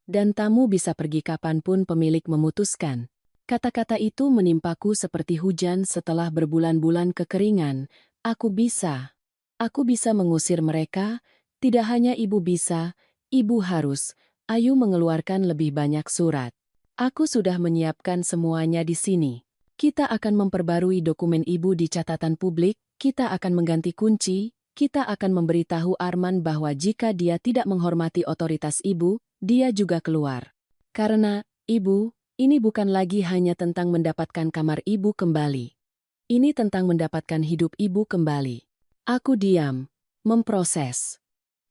Dan tamu bisa pergi kapanpun pemilik memutuskan. Kata-kata itu menimpaku seperti hujan setelah berbulan-bulan kekeringan. Aku bisa mengusir mereka, tidak hanya ibu bisa, ibu harus. Ayu mengeluarkan lebih banyak surat. Aku sudah menyiapkan semuanya di sini. Kita akan memperbarui dokumen ibu di catatan publik, kita akan mengganti kunci, kita akan memberitahu Arman bahwa jika dia tidak menghormati otoritas ibu, dia juga keluar. Karena, ibu, ini bukan lagi hanya tentang mendapatkan kamar ibu kembali. Ini tentang mendapatkan hidup ibu kembali. Aku diam, memproses.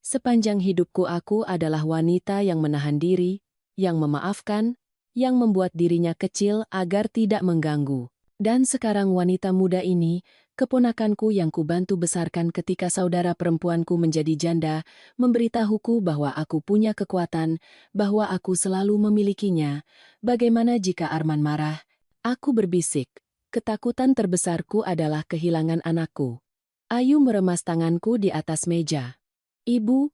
Sepanjang hidupku aku adalah wanita yang menahan diri, yang memaafkan, yang membuat dirinya kecil agar tidak mengganggu. Dan sekarang wanita muda ini, keponakanku yang kubantu besarkan ketika saudara perempuanku menjadi janda, memberitahuku bahwa aku punya kekuatan, bahwa aku selalu memilikinya. Bagaimana jika Arman marah? Aku berbisik. Ketakutan terbesarku adalah kehilangan anakku. Ayu meremas tanganku di atas meja. Ibu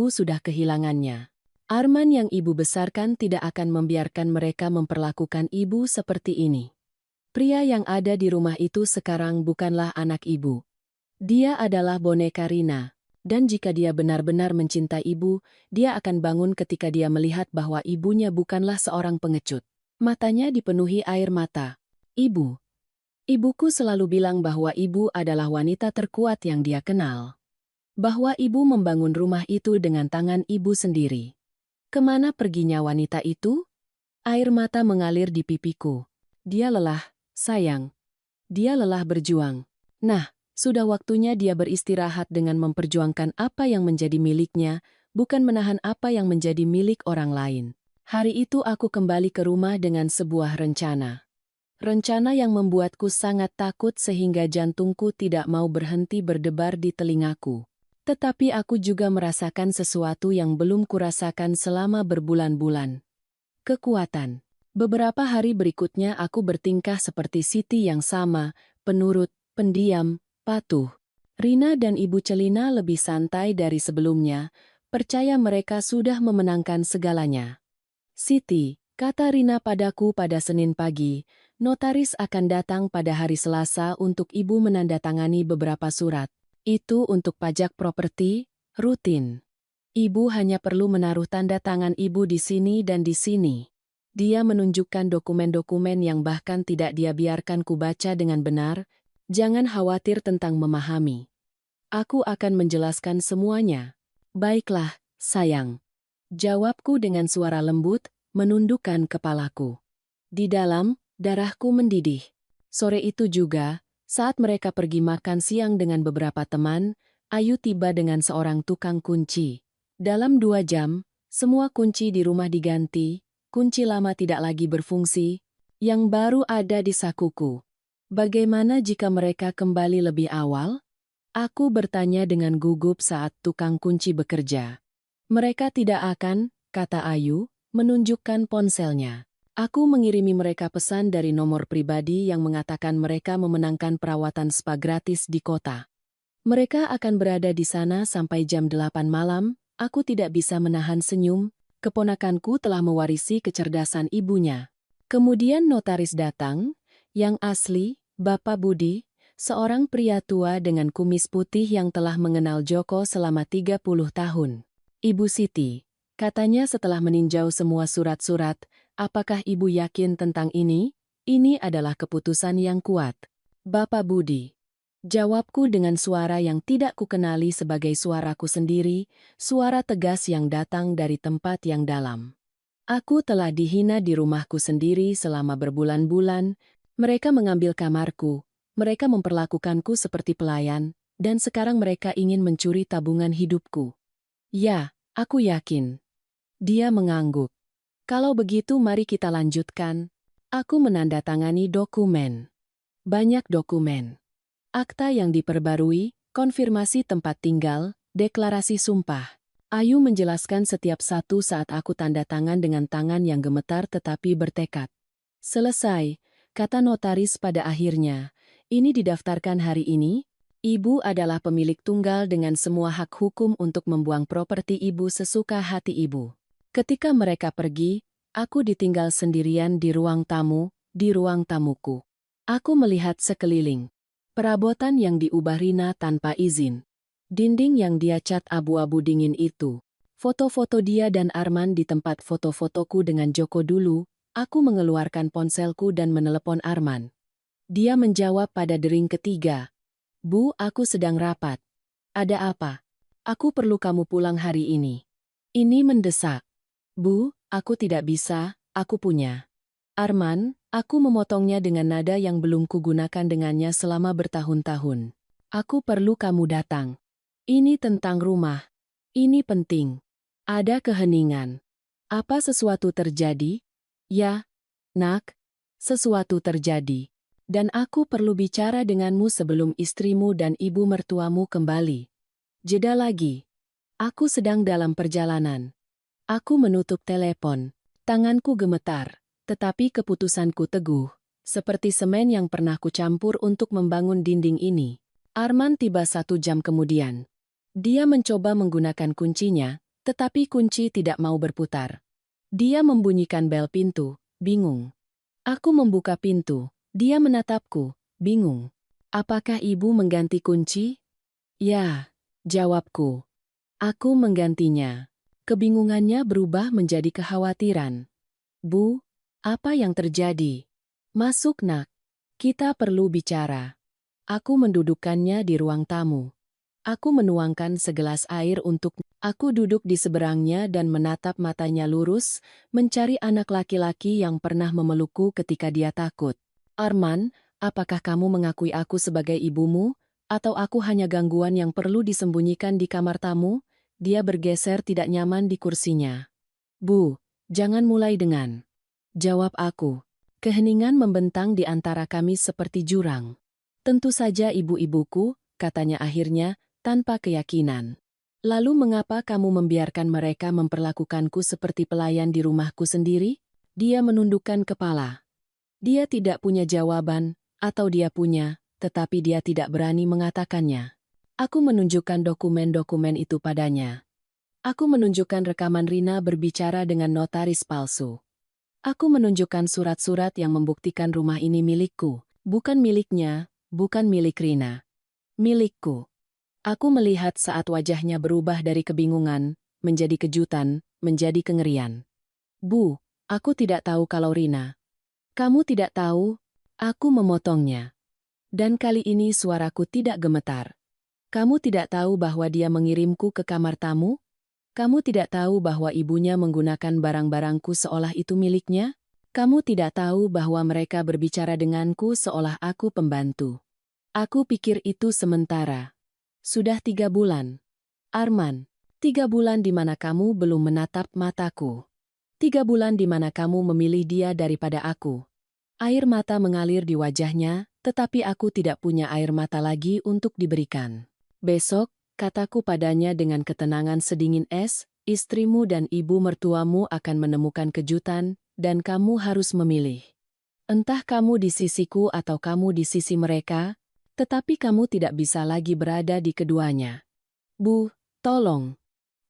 sudah kehilangannya. Arman yang ibu besarkan tidak akan membiarkan mereka memperlakukan ibu seperti ini. Pria yang ada di rumah itu sekarang bukanlah anak ibu. Dia adalah boneka Rina. Dan jika dia benar-benar mencintai ibu, dia akan bangun ketika dia melihat bahwa ibunya bukanlah seorang pengecut. Matanya dipenuhi air mata. Ibuku selalu bilang bahwa ibu adalah wanita terkuat yang dia kenal. Bahwa ibu membangun rumah itu dengan tangan ibu sendiri. Kemana perginya wanita itu? Air mata mengalir di pipiku. Dia lelah, sayang. Dia lelah berjuang. Nah, sudah waktunya dia beristirahat dengan memperjuangkan apa yang menjadi miliknya, bukan menahan apa yang menjadi milik orang lain. Hari itu aku kembali ke rumah dengan sebuah rencana. Rencana yang membuatku sangat takut sehingga jantungku tidak mau berhenti berdebar di telingaku. Tetapi aku juga merasakan sesuatu yang belum kurasakan selama berbulan-bulan. Kekuatan. Beberapa hari berikutnya aku bertingkah seperti Siti yang sama, penurut, pendiam, patuh. Rina dan Ibu Celina lebih santai dari sebelumnya, percaya mereka sudah memenangkan segalanya. Siti, kata Rina padaku pada Senin pagi, notaris akan datang pada hari Selasa untuk ibu menandatangani beberapa surat. Itu untuk pajak properti, rutin. Ibu hanya perlu menaruh tanda tangan ibu di sini dan di sini. Dia menunjukkan dokumen-dokumen yang bahkan tidak dia biarkan kubaca dengan benar. Jangan khawatir tentang memahami. Aku akan menjelaskan semuanya. Baiklah, sayang. Jawabku dengan suara lembut, menundukkan kepalaku. Di dalam, darahku mendidih. Sore itu juga, saat mereka pergi makan siang dengan beberapa teman, Ayu tiba dengan seorang tukang kunci. Dalam 2 jam, Semua kunci di rumah diganti, kunci lama tidak lagi berfungsi, yang baru ada di sakuku. Bagaimana jika mereka kembali lebih awal? Aku bertanya dengan gugup saat tukang kunci bekerja. Mereka tidak akan, kata Ayu, menunjukkan ponselnya. Aku mengirimi mereka pesan dari nomor pribadi yang mengatakan mereka memenangkan perawatan spa gratis di kota. Mereka akan berada di sana sampai jam 8 malam, aku tidak bisa menahan senyum, keponakanku telah mewarisi kecerdasan ibunya. Kemudian notaris datang, yang asli, Bapak Budi, seorang pria tua dengan kumis putih yang telah mengenal Joko selama 30 tahun. Ibu Siti, katanya setelah meninjau semua surat-surat, apakah ibu yakin tentang ini? Ini adalah keputusan yang kuat. Bapak Budi. Jawabku dengan suara yang tidak kukenali sebagai suaraku sendiri, suara tegas yang datang dari tempat yang dalam. Aku telah dihina di rumahku sendiri selama berbulan-bulan, mereka mengambil kamarku, mereka memperlakukanku seperti pelayan, dan sekarang mereka ingin mencuri tabungan hidupku. Ya, aku yakin. Dia mengangguk. Kalau begitu mari kita lanjutkan. Aku menandatangani dokumen. Banyak dokumen. Akta yang diperbarui, konfirmasi tempat tinggal, deklarasi sumpah. Ayu menjelaskan setiap satu saat aku tanda tangan dengan tangan yang gemetar tetapi bertekad. Selesai, kata notaris pada akhirnya. Ini didaftarkan hari ini. Ibu adalah pemilik tunggal dengan semua hak hukum untuk membuang properti ibu sesuka hati ibu. Ketika mereka pergi, aku ditinggal sendirian di ruang tamu, di ruang tamuku. Aku melihat sekeliling. Perabotan yang diubah Rina tanpa izin. Dinding yang dia cat abu-abu dingin itu. Foto-foto dia dan Arman di tempat foto-fotoku dengan Joko dulu, aku mengeluarkan ponselku dan menelepon Arman. Dia menjawab pada dering ketiga. Bu, aku sedang rapat. Ada apa? Aku perlu kamu pulang hari ini. Ini mendesak. Bu, aku tidak bisa, aku punya. Arman, aku memotongnya dengan nada yang belum kugunakan dengannya selama bertahun-tahun. Aku perlu kamu datang. Ini tentang rumah. Ini penting. Ada keheningan. Apa sesuatu terjadi? Ya, nak, sesuatu terjadi. Dan aku perlu bicara denganmu sebelum istrimu dan ibu mertuamu kembali. Jeda lagi. Aku sedang dalam perjalanan. Aku menutup telepon. Tanganku gemetar, tetapi keputusanku teguh. Seperti semen yang pernah kucampur untuk membangun dinding ini. Arman tiba 1 jam kemudian. Dia mencoba menggunakan kuncinya, tetapi kunci tidak mau berputar. Dia membunyikan bel pintu, bingung. Aku membuka pintu, dia menatapku, bingung. Apakah ibu mengganti kunci? Ya, jawabku. Aku menggantinya. Kebingungannya berubah menjadi kekhawatiran. Bu, apa yang terjadi? Masuk nak. Kita perlu bicara. Aku mendudukkannya di ruang tamu. Aku menuangkan segelas air untuk. Aku duduk di seberangnya dan menatap matanya lurus, mencari anak laki-laki yang pernah memelukku ketika dia takut. Arman, apakah kamu mengakui aku sebagai ibumu, atau aku hanya gangguan yang perlu disembunyikan di kamar tamu? Dia bergeser tidak nyaman di kursinya. Bu, jangan mulai dengan. Jawab aku. Keheningan membentang di antara kami seperti jurang. Tentu saja ibu-ibuku, katanya akhirnya, tanpa keyakinan. Lalu mengapa kamu membiarkan mereka memperlakukanku seperti pelayan di rumahku sendiri? Dia menundukkan kepala. Dia tidak punya jawaban, atau dia punya, tetapi dia tidak berani mengatakannya. Aku menunjukkan dokumen-dokumen itu padanya. Aku menunjukkan rekaman Rina berbicara dengan notaris palsu. Aku menunjukkan surat-surat yang membuktikan rumah ini milikku, bukan miliknya, bukan milik Rina. Milikku. Aku melihat saat wajahnya berubah dari kebingungan, menjadi kejutan, menjadi kengerian. Bu, aku tidak tahu kalau Rina. Kamu tidak tahu, aku memotongnya. Dan kali ini suaraku tidak gemetar. Kamu tidak tahu bahwa dia mengirimku ke kamar tamu? Kamu tidak tahu bahwa ibunya menggunakan barang-barangku seolah itu miliknya? Kamu tidak tahu bahwa mereka berbicara denganku seolah aku pembantu. Aku pikir itu sementara. Sudah 3 bulan. Arman, 3 bulan di mana kamu belum menatap mataku. 3 bulan di mana kamu memilih dia daripada aku. Air mata mengalir di wajahnya, tetapi aku tidak punya air mata lagi untuk diberikan. Besok, kataku padanya dengan ketenangan sedingin es, istrimu dan ibu mertuamu akan menemukan kejutan, dan kamu harus memilih. Entah kamu di sisiku atau kamu di sisi mereka, tetapi kamu tidak bisa lagi berada di keduanya. Bu, tolong.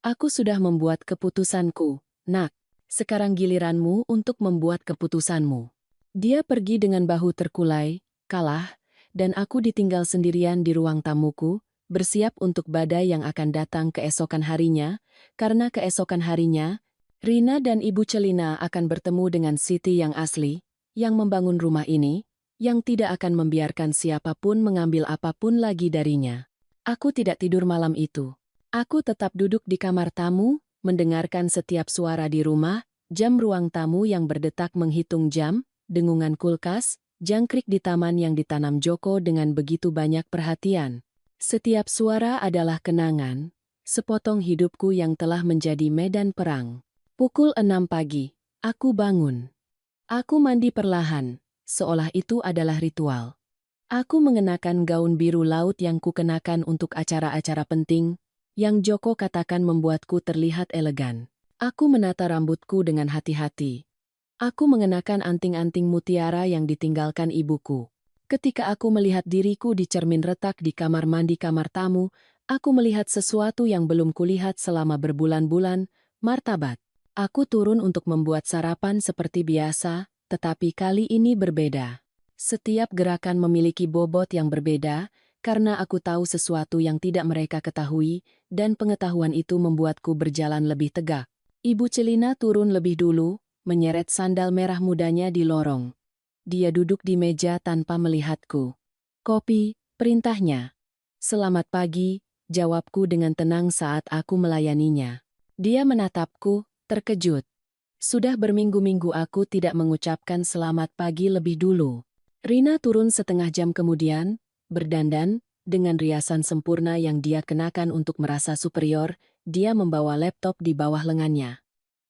Aku sudah membuat keputusanku, nak. Sekarang giliranmu untuk membuat keputusanmu. Dia pergi dengan bahu terkulai, kalah, dan aku ditinggal sendirian di ruang tamuku, bersiap untuk badai yang akan datang keesokan harinya, karena keesokan harinya, Rina dan Ibu Celina akan bertemu dengan Siti yang asli, yang membangun rumah ini, yang tidak akan membiarkan siapapun mengambil apapun lagi darinya. Aku tidak tidur malam itu. Aku tetap duduk di kamar tamu, mendengarkan setiap suara di rumah, jam ruang tamu yang berdetak menghitung jam, dengungan kulkas, jangkrik di taman yang ditanam Joko dengan begitu banyak perhatian. Setiap suara adalah kenangan, sepotong hidupku yang telah menjadi medan perang. Pukul 6 pagi, aku bangun. Aku mandi perlahan, seolah itu adalah ritual. Aku mengenakan gaun biru laut yang kukenakan untuk acara-acara penting, yang Joko katakan membuatku terlihat elegan. Aku menata rambutku dengan hati-hati. Aku mengenakan anting-anting mutiara yang ditinggalkan ibuku. Ketika aku melihat diriku di cermin retak di kamar mandi kamar tamu, aku melihat sesuatu yang belum kulihat selama berbulan-bulan, martabat. Aku turun untuk membuat sarapan seperti biasa, tetapi kali ini berbeda. Setiap gerakan memiliki bobot yang berbeda, karena aku tahu sesuatu yang tidak mereka ketahui, dan pengetahuan itu membuatku berjalan lebih tegak. Ibu Celina turun lebih dulu, menyeret sandal merah mudanya di lorong. Dia duduk di meja tanpa melihatku. Kopi, perintahnya. Selamat pagi, jawabku dengan tenang saat aku melayaninya. Dia menatapku, terkejut. Sudah berminggu-minggu aku tidak mengucapkan selamat pagi lebih dulu. Rina turun setengah jam kemudian, berdandan, dengan riasan sempurna yang dia kenakan untuk merasa superior, dia membawa laptop di bawah lengannya.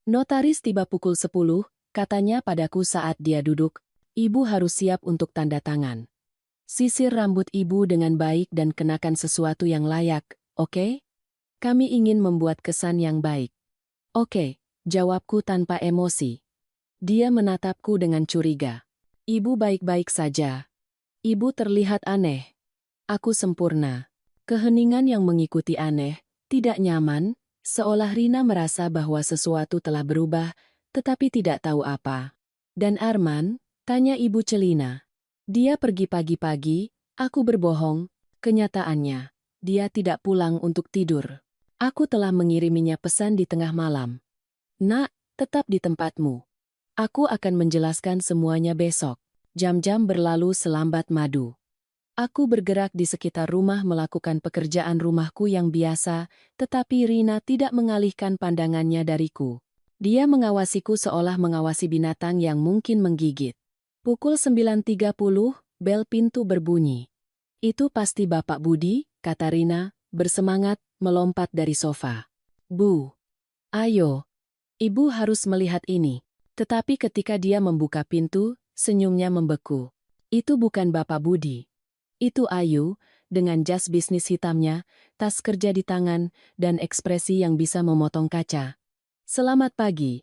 Notaris tiba pukul 10, katanya padaku saat dia duduk, ibu harus siap untuk tanda tangan. Sisir rambut ibu dengan baik dan kenakan sesuatu yang layak, oke? Kami ingin membuat kesan yang baik. Oke, jawabku tanpa emosi. Dia menatapku dengan curiga. Ibu baik-baik saja. Ibu terlihat aneh. Aku sempurna. Keheningan yang mengikuti aneh, tidak nyaman, seolah Rina merasa bahwa sesuatu telah berubah, tetapi tidak tahu apa. Dan Arman? Tanya Ibu Celina. Dia pergi pagi-pagi, aku berbohong, kenyataannya. Dia tidak pulang untuk tidur. Aku telah mengiriminya pesan di tengah malam. Nak, tetap di tempatmu. Aku akan menjelaskan semuanya besok. Jam-jam berlalu selambat madu. Aku bergerak di sekitar rumah melakukan pekerjaan rumahku yang biasa, tetapi Rina tidak mengalihkan pandangannya dariku. Dia mengawasiku seolah mengawasi binatang yang mungkin menggigit. Pukul 9.30, bel pintu berbunyi. Itu pasti Bapak Budi, kata Rina, bersemangat, melompat dari sofa. Bu, ayo. Ibu harus melihat ini. Tetapi ketika dia membuka pintu, senyumnya membeku. Itu bukan Bapak Budi. Itu Ayu, dengan jas bisnis hitamnya, tas kerja di tangan, dan ekspresi yang bisa memotong kaca. Selamat pagi,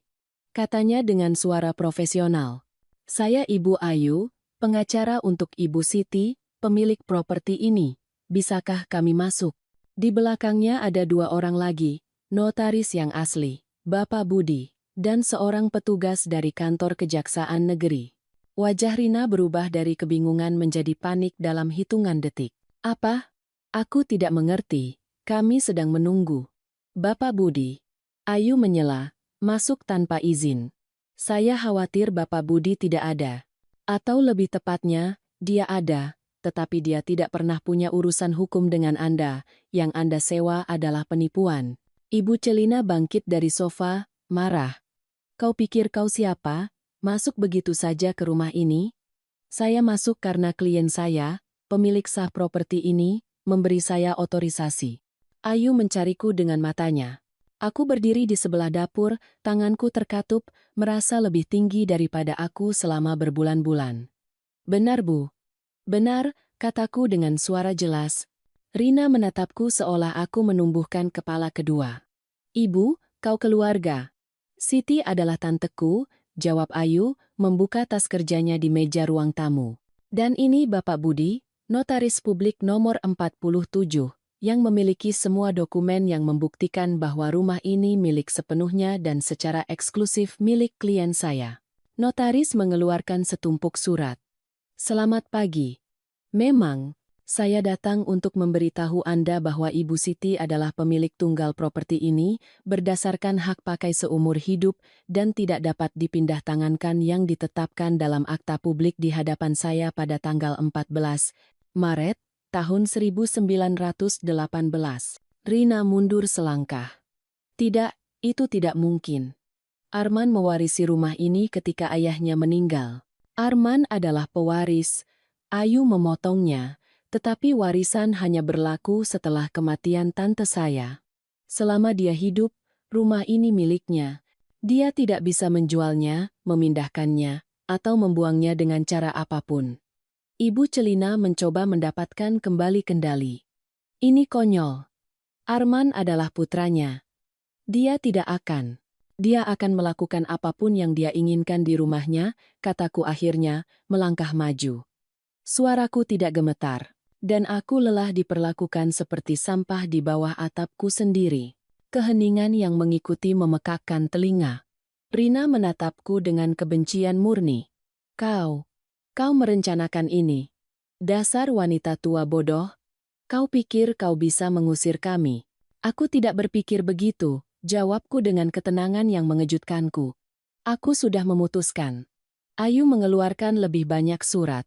katanya dengan suara profesional. Saya Ibu Ayu, pengacara untuk Ibu Siti, pemilik properti ini. Bisakah kami masuk? Di belakangnya ada 2 orang lagi, notaris yang asli, Bapak Budi, dan seorang petugas dari kantor Kejaksaan Negeri. Wajah Rina berubah dari kebingungan menjadi panik dalam hitungan detik. Apa? Aku tidak mengerti. Kami sedang menunggu. Bapak Budi. Ayu menyela, masuk tanpa izin. Saya khawatir Bapak Budi tidak ada. Atau lebih tepatnya, dia ada, tetapi dia tidak pernah punya urusan hukum dengan Anda, yang Anda sewa adalah penipuan. Ibu Celina bangkit dari sofa, marah. Kau pikir kau siapa? Masuk begitu saja ke rumah ini? Saya masuk karena klien saya, pemilik sah properti ini, memberi saya otorisasi. Ayu mencariku dengan matanya. Aku berdiri di sebelah dapur, tanganku terkatup, merasa lebih tinggi daripada aku selama berbulan-bulan. Benar, Bu. Benar, kataku dengan suara jelas. Rina menatapku seolah aku menumbuhkan kepala kedua. Ibu, kau keluarga. Siti adalah tanteku, jawab Ayu, membuka tas kerjanya di meja ruang tamu. Dan ini Bapak Budi, notaris publik nomor 47, yang memiliki semua dokumen yang membuktikan bahwa rumah ini milik sepenuhnya dan secara eksklusif milik klien saya. Notaris mengeluarkan setumpuk surat. Selamat pagi. Memang, saya datang untuk memberitahu Anda bahwa Ibu Siti adalah pemilik tunggal properti ini berdasarkan hak pakai seumur hidup dan tidak dapat dipindah tangankan yang ditetapkan dalam akta publik di hadapan saya pada tanggal 14 Maret tahun 1918. Rina mundur selangkah. Tidak, itu tidak mungkin. Arman mewarisi rumah ini ketika ayahnya meninggal. Arman adalah pewaris. Ayu memotongnya, tetapi warisan hanya berlaku setelah kematian tante saya. Selama dia hidup, rumah ini miliknya. Dia tidak bisa menjualnya, memindahkannya, atau membuangnya dengan cara apapun. Ibu Celina mencoba mendapatkan kembali kendali. Ini konyol. Arman adalah putranya. Dia tidak akan. Dia akan melakukan apapun yang dia inginkan di rumahnya, kataku akhirnya, melangkah maju. Suaraku tidak gemetar, dan aku lelah diperlakukan seperti sampah di bawah atapku sendiri. Keheningan yang mengikuti memekakkan telinga. Rina menatapku dengan kebencian murni. Kau merencanakan ini. Dasar wanita tua bodoh. Kau pikir kau bisa mengusir kami. Aku tidak berpikir begitu, jawabku dengan ketenangan yang mengejutkanku. Aku sudah memutuskan. Ayu mengeluarkan lebih banyak surat.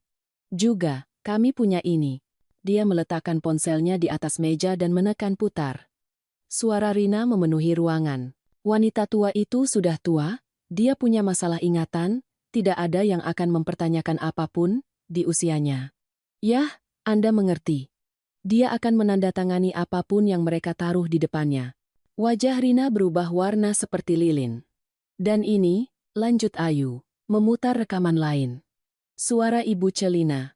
Juga, kami punya ini. Dia meletakkan ponselnya di atas meja dan menekan putar. Suara Rina memenuhi ruangan. Wanita tua itu sudah tua, dia punya masalah ingatan, tidak ada yang akan mempertanyakan apapun di usianya. Yah, Anda mengerti. Dia akan menandatangani apapun yang mereka taruh di depannya. Wajah Rina berubah warna seperti lilin. Dan ini, lanjut Ayu, memutar rekaman lain. Suara Ibu Celina.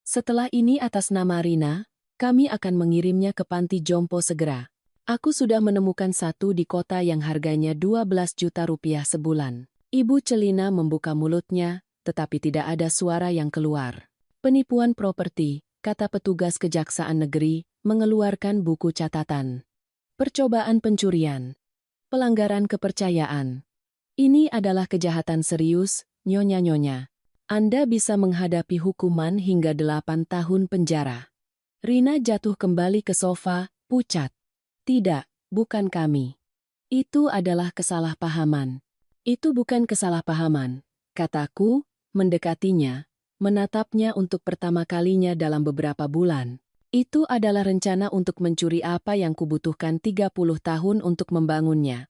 Setelah ini atas nama Rina, kami akan mengirimnya ke panti jompo segera. Aku sudah menemukan satu di kota yang harganya 12 juta rupiah sebulan. Ibu Celina membuka mulutnya, tetapi tidak ada suara yang keluar. Penipuan properti, kata petugas kejaksaan negeri, mengeluarkan buku catatan. Percobaan pencurian. Pelanggaran kepercayaan. Ini adalah kejahatan serius, nyonya-nyonya. Anda bisa menghadapi hukuman hingga 8 tahun penjara. Rina jatuh kembali ke sofa, pucat. Tidak, bukan kami. Itu adalah kesalahpahaman. Itu bukan kesalahpahaman, kataku, mendekatinya, menatapnya untuk pertama kalinya dalam beberapa bulan. Itu adalah rencana untuk mencuri apa yang kubutuhkan 30 tahun untuk membangunnya.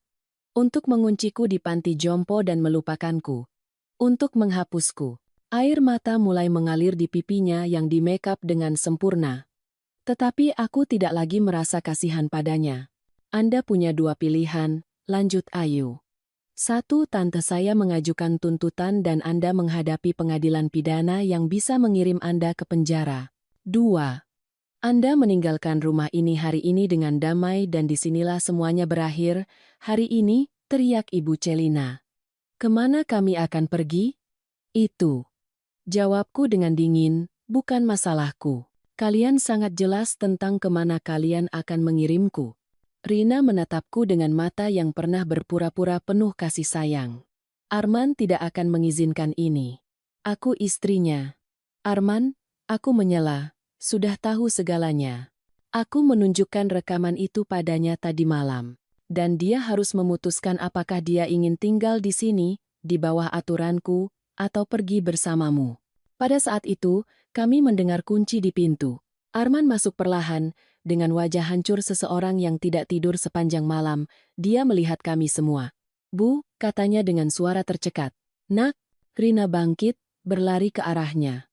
Untuk mengunciku di panti jompo dan melupakanku. Untuk menghapusku. Air mata mulai mengalir di pipinya yang di-make up dengan sempurna. Tetapi aku tidak lagi merasa kasihan padanya. Anda punya dua pilihan, lanjut Ayu. Satu, tante saya mengajukan tuntutan dan Anda menghadapi pengadilan pidana yang bisa mengirim Anda ke penjara. Dua, Anda meninggalkan rumah ini hari ini dengan damai dan disinilah semuanya berakhir. Hari ini, teriak Ibu Celina. Kemana kami akan pergi? Itu. Jawabku dengan dingin, bukan masalahku. Kalian sangat jelas tentang kemana kalian akan mengirimku. Rina menatapku dengan mata yang pernah berpura-pura penuh kasih sayang. Arman tidak akan mengizinkan ini. Aku istrinya. Arman, aku menyela, sudah tahu segalanya. Aku menunjukkan rekaman itu padanya tadi malam. Dan dia harus memutuskan apakah dia ingin tinggal di sini, di bawah aturanku, atau pergi bersamamu. Pada saat itu, kami mendengar kunci di pintu. Arman masuk perlahan, dengan wajah hancur seseorang yang tidak tidur sepanjang malam, dia melihat kami semua. Bu, katanya dengan suara tercekat. Nak, Rina bangkit, berlari ke arahnya.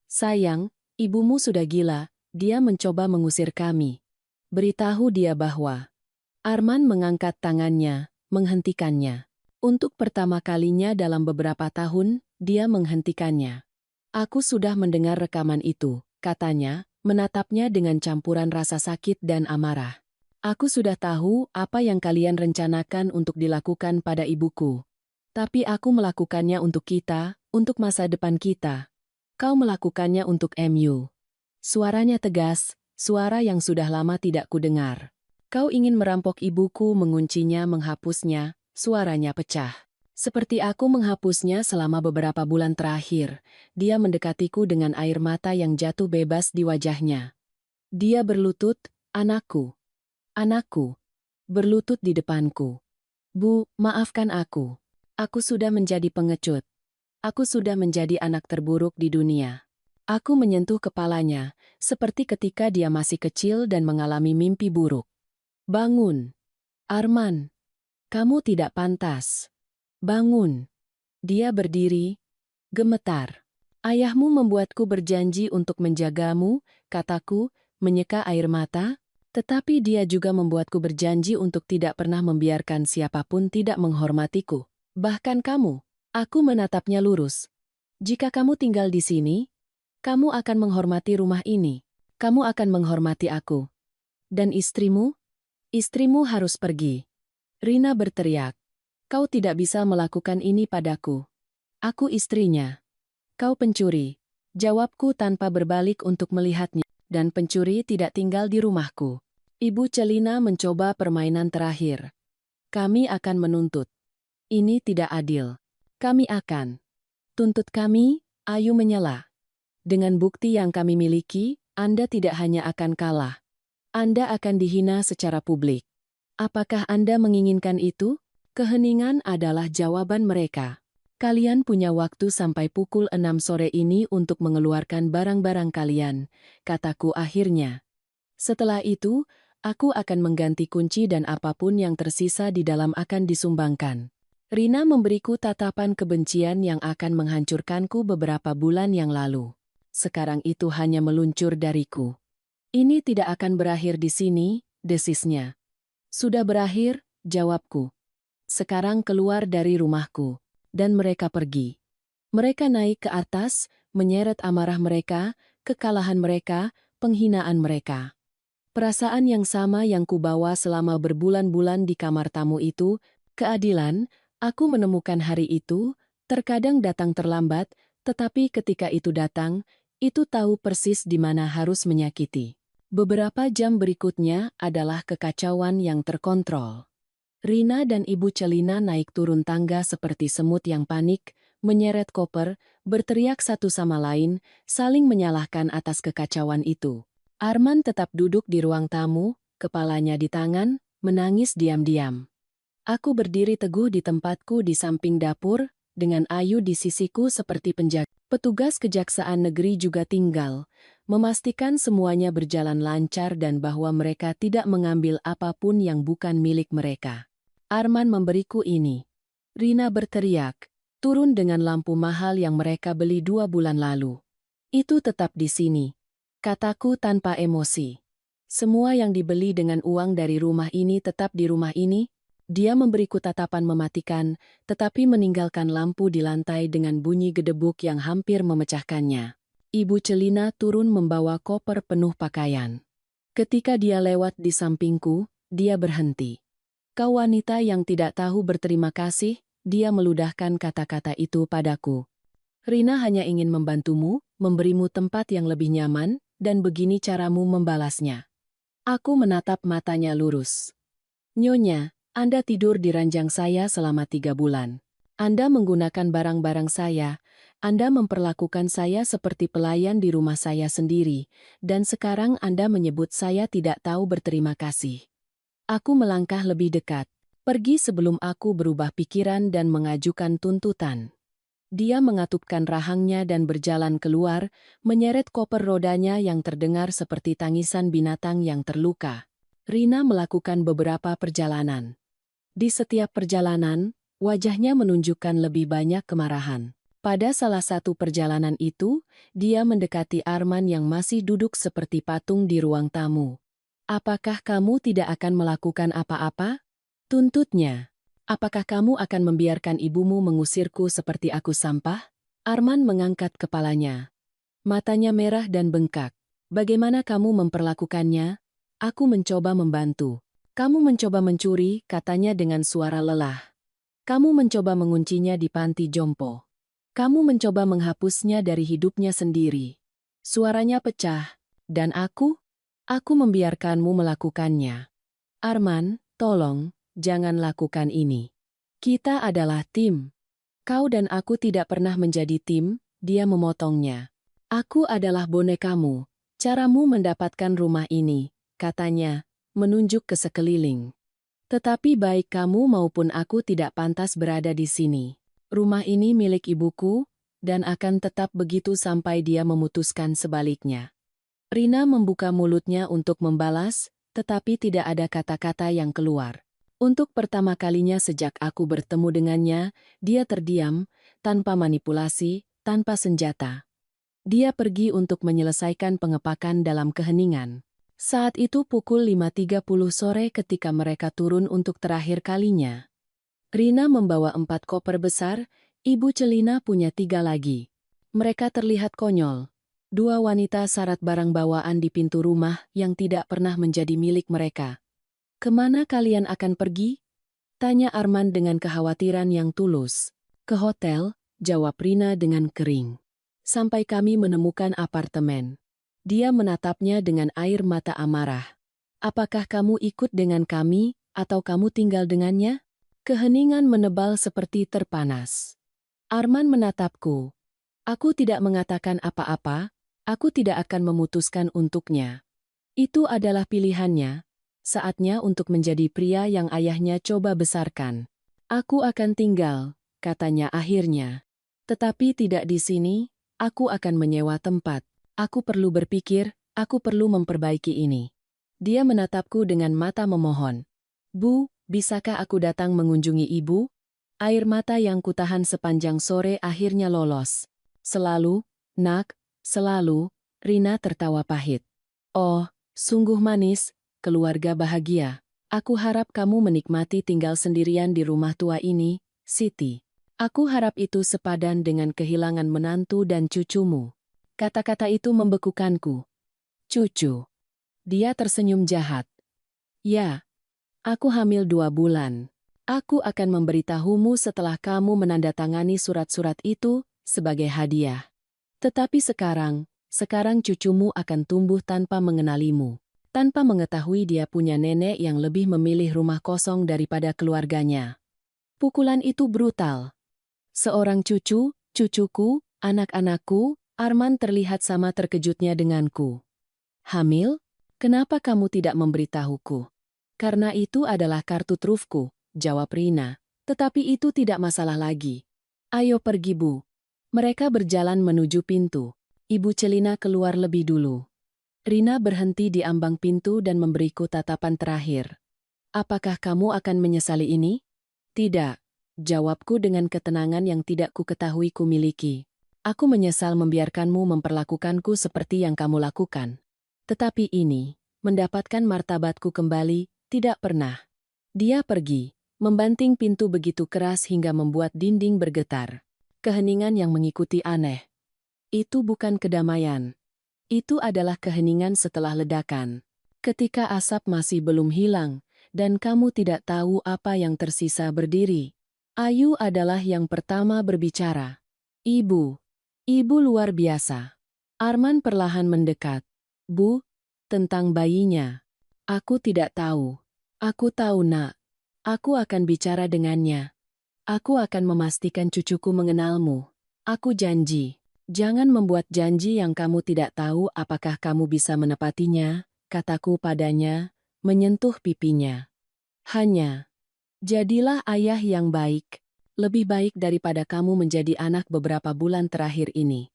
Sayang, ibumu sudah gila, dia mencoba mengusir kami. Beritahu dia bahwa Arman mengangkat tangannya, menghentikannya. Untuk pertama kalinya dalam beberapa tahun, dia menghentikannya. Aku sudah mendengar rekaman itu, katanya, menatapnya dengan campuran rasa sakit dan amarah. Aku sudah tahu apa yang kalian rencanakan untuk dilakukan pada ibuku. Tapi aku melakukannya untuk kita, untuk masa depan kita. Kau melakukannya untuk MU. Suaranya tegas, suara yang sudah lama tidak kudengar. Kau ingin merampok ibuku, menguncinya, menghapusnya, suaranya pecah. Seperti aku menghapusnya selama beberapa bulan terakhir, dia mendekatiku dengan air mata yang jatuh bebas di wajahnya. Dia berlutut, anakku. Anakku. Berlutut di depanku. Bu, maafkan aku. Aku sudah menjadi pengecut. Aku sudah menjadi anak terburuk di dunia. Aku menyentuh kepalanya, seperti ketika dia masih kecil dan mengalami mimpi buruk. Bangun. Arman. Kamu tidak pantas. Bangun. Dia berdiri, gemetar. Ayahmu membuatku berjanji untuk menjagamu, kataku, menyeka air mata, tetapi dia juga membuatku berjanji untuk tidak pernah membiarkan siapapun tidak menghormatiku. Bahkan kamu. Aku menatapnya lurus. Jika kamu tinggal di sini, kamu akan menghormati rumah ini. Kamu akan menghormati aku. Dan istrimu? Istrimu harus pergi. Rina berteriak. Kau tidak bisa melakukan ini padaku. Aku istrinya. Kau pencuri. Jawabku tanpa berbalik untuk melihatnya. Dan pencuri tidak tinggal di rumahku. Ibu Celina mencoba permainan terakhir. Kami akan menuntut. Ini tidak adil. Kami akan. Tuntut kami, Ayu menyela. Dengan bukti yang kami miliki, Anda tidak hanya akan kalah. Anda akan dihina secara publik. Apakah Anda menginginkan itu? Keheningan adalah jawaban mereka. Kalian punya waktu sampai pukul 6 sore ini untuk mengeluarkan barang-barang kalian, kataku akhirnya. Setelah itu, aku akan mengganti kunci dan apapun yang tersisa di dalam akan disumbangkan. Rina memberiku tatapan kebencian yang akan menghancurkanku beberapa bulan yang lalu. Sekarang itu hanya meluncur dariku. Ini tidak akan berakhir di sini, desisnya. Sudah berakhir, jawabku. Sekarang keluar dari rumahku. Dan mereka pergi. Mereka naik ke atas, menyeret amarah mereka, kekalahan mereka, penghinaan mereka. Perasaan yang sama yang kubawa selama berbulan-bulan di kamar tamu itu, keadilan, aku menemukan hari itu, terkadang datang terlambat, tetapi ketika itu datang, itu tahu persis di mana harus menyakiti. Beberapa jam berikutnya adalah kekacauan yang terkontrol. Rina dan Ibu Celina naik turun tangga seperti semut yang panik, menyeret koper, berteriak satu sama lain, saling menyalahkan atas kekacauan itu. Arman tetap duduk di ruang tamu, kepalanya di tangan, menangis diam-diam. Aku berdiri teguh di tempatku di samping dapur, dengan Ayu di sisiku seperti penjaga. Petugas kejaksaan negeri juga tinggal, memastikan semuanya berjalan lancar dan bahwa mereka tidak mengambil apapun yang bukan milik mereka. Arman memberiku ini. Rina berteriak, turun dengan lampu mahal yang mereka beli 2 bulan lalu. Itu tetap di sini. Kataku tanpa emosi. Semua yang dibeli dengan uang dari rumah ini tetap di rumah ini. Dia memberiku tatapan mematikan, tetapi meninggalkan lampu di lantai dengan bunyi gedebuk yang hampir memecahkannya. Ibu Celina turun membawa koper penuh pakaian. Ketika dia lewat di sampingku, dia berhenti. Kau wanita yang tidak tahu berterima kasih, dia meludahkan kata-kata itu padaku. Rina hanya ingin membantumu, memberimu tempat yang lebih nyaman, dan begini caramu membalasnya. Aku menatap matanya lurus. Nyonya, Anda tidur di ranjang saya selama 3 bulan. Anda menggunakan barang-barang saya, Anda memperlakukan saya seperti pelayan di rumah saya sendiri, dan sekarang Anda menyebut saya tidak tahu berterima kasih. Aku melangkah lebih dekat, pergi sebelum aku berubah pikiran dan mengajukan tuntutan. Dia mengatupkan rahangnya dan berjalan keluar, menyeret koper rodanya yang terdengar seperti tangisan binatang yang terluka. Rina melakukan beberapa perjalanan. Di setiap perjalanan, wajahnya menunjukkan lebih banyak kemarahan. Pada salah satu perjalanan itu, dia mendekati Arman yang masih duduk seperti patung di ruang tamu. Apakah kamu tidak akan melakukan apa-apa? Tuntutnya. Apakah kamu akan membiarkan ibumu mengusirku seperti aku sampah? Arman mengangkat kepalanya. Matanya merah dan bengkak. Bagaimana kamu memperlakukannya? Aku mencoba membantu. Kamu mencoba mencuri, katanya dengan suara lelah. Kamu mencoba menguncinya di panti jompo. Kamu mencoba menghapusnya dari hidupnya sendiri. Suaranya pecah. Dan aku? Aku membiarkanmu melakukannya. Arman, tolong, jangan lakukan ini. Kita adalah tim. Kau dan aku tidak pernah menjadi tim, dia memotongnya. Aku adalah bonekamu. Caramu mendapatkan rumah ini, katanya, menunjuk ke sekeliling. Tetapi baik kamu maupun aku tidak pantas berada di sini. Rumah ini milik ibuku, dan akan tetap begitu sampai dia memutuskan sebaliknya. Rina membuka mulutnya untuk membalas, tetapi tidak ada kata-kata yang keluar. Untuk pertama kalinya sejak aku bertemu dengannya, dia terdiam, tanpa manipulasi, tanpa senjata. Dia pergi untuk menyelesaikan pengepakan dalam keheningan. Saat itu pukul 5.30 sore ketika mereka turun untuk terakhir kalinya. Rina membawa 4 koper besar, Ibu Celina punya 3 lagi. Mereka terlihat konyol. 2 wanita syarat barang bawaan di pintu rumah yang tidak pernah menjadi milik mereka. Kemana kalian akan pergi? Tanya Arman dengan kekhawatiran yang tulus. Ke hotel, jawab Rina dengan kering. Sampai kami menemukan apartemen. Dia menatapnya dengan air mata amarah. Apakah kamu ikut dengan kami, atau kamu tinggal dengannya? Keheningan menebal seperti terpanas. Arman menatapku. Aku tidak mengatakan apa-apa, aku tidak akan memutuskan untuknya. Itu adalah pilihannya. Saatnya untuk menjadi pria yang ayahnya coba besarkan. Aku akan tinggal, katanya akhirnya. Tetapi tidak di sini, aku akan menyewa tempat. Aku perlu berpikir, aku perlu memperbaiki ini. Dia menatapku dengan mata memohon. Bu, bisakah aku datang mengunjungi ibu? Air mata yang kutahan sepanjang sore akhirnya lolos. Selalu, nak, selalu, Rina tertawa pahit. Oh, sungguh manis, keluarga bahagia. Aku harap kamu menikmati tinggal sendirian di rumah tua ini, Siti. Aku harap itu sepadan dengan kehilangan menantu dan cucumu. Kata-kata itu membekukanku. Cucu. Dia tersenyum jahat. Ya. Aku hamil 2 bulan. Aku akan memberitahumu setelah kamu menandatangani surat-surat itu sebagai hadiah. Tetapi sekarang cucumu akan tumbuh tanpa mengenalimu. Tanpa mengetahui dia punya nenek yang lebih memilih rumah kosong daripada keluarganya. Pukulan itu brutal. Seorang cucuku, anak-anakku, Arman terlihat sama terkejutnya denganku. Hamil? Kenapa kamu tidak memberitahuku? Karena itu adalah kartu trufku, jawab Rina. Tetapi itu tidak masalah lagi. Ayo pergi, Bu. Mereka berjalan menuju pintu. Ibu Celina keluar lebih dulu. Rina berhenti di ambang pintu dan memberiku tatapan terakhir. Apakah kamu akan menyesali ini? Tidak, jawabku dengan ketenangan yang tidak ku ketahui ku miliki. Aku menyesal membiarkanmu memperlakukanku seperti yang kamu lakukan. Tetapi ini, mendapatkan martabatku kembali, tidak pernah. Dia pergi, membanting pintu begitu keras hingga membuat dinding bergetar. Keheningan yang mengikuti aneh. Itu bukan kedamaian. Itu adalah keheningan setelah ledakan. Ketika asap masih belum hilang, dan kamu tidak tahu apa yang tersisa berdiri. Ayu adalah yang pertama berbicara. Ibu. Ibu luar biasa. Arman perlahan mendekat. Bu, tentang bayinya. Aku tidak tahu. Aku tahu, nak. Aku akan bicara dengannya. Aku akan memastikan cucuku mengenalmu. Aku janji. Jangan membuat janji yang kamu tidak tahu apakah kamu bisa menepatinya, kataku padanya, menyentuh pipinya. Hanya, jadilah ayah yang baik. Lebih baik daripada kamu menjadi anak beberapa bulan terakhir ini.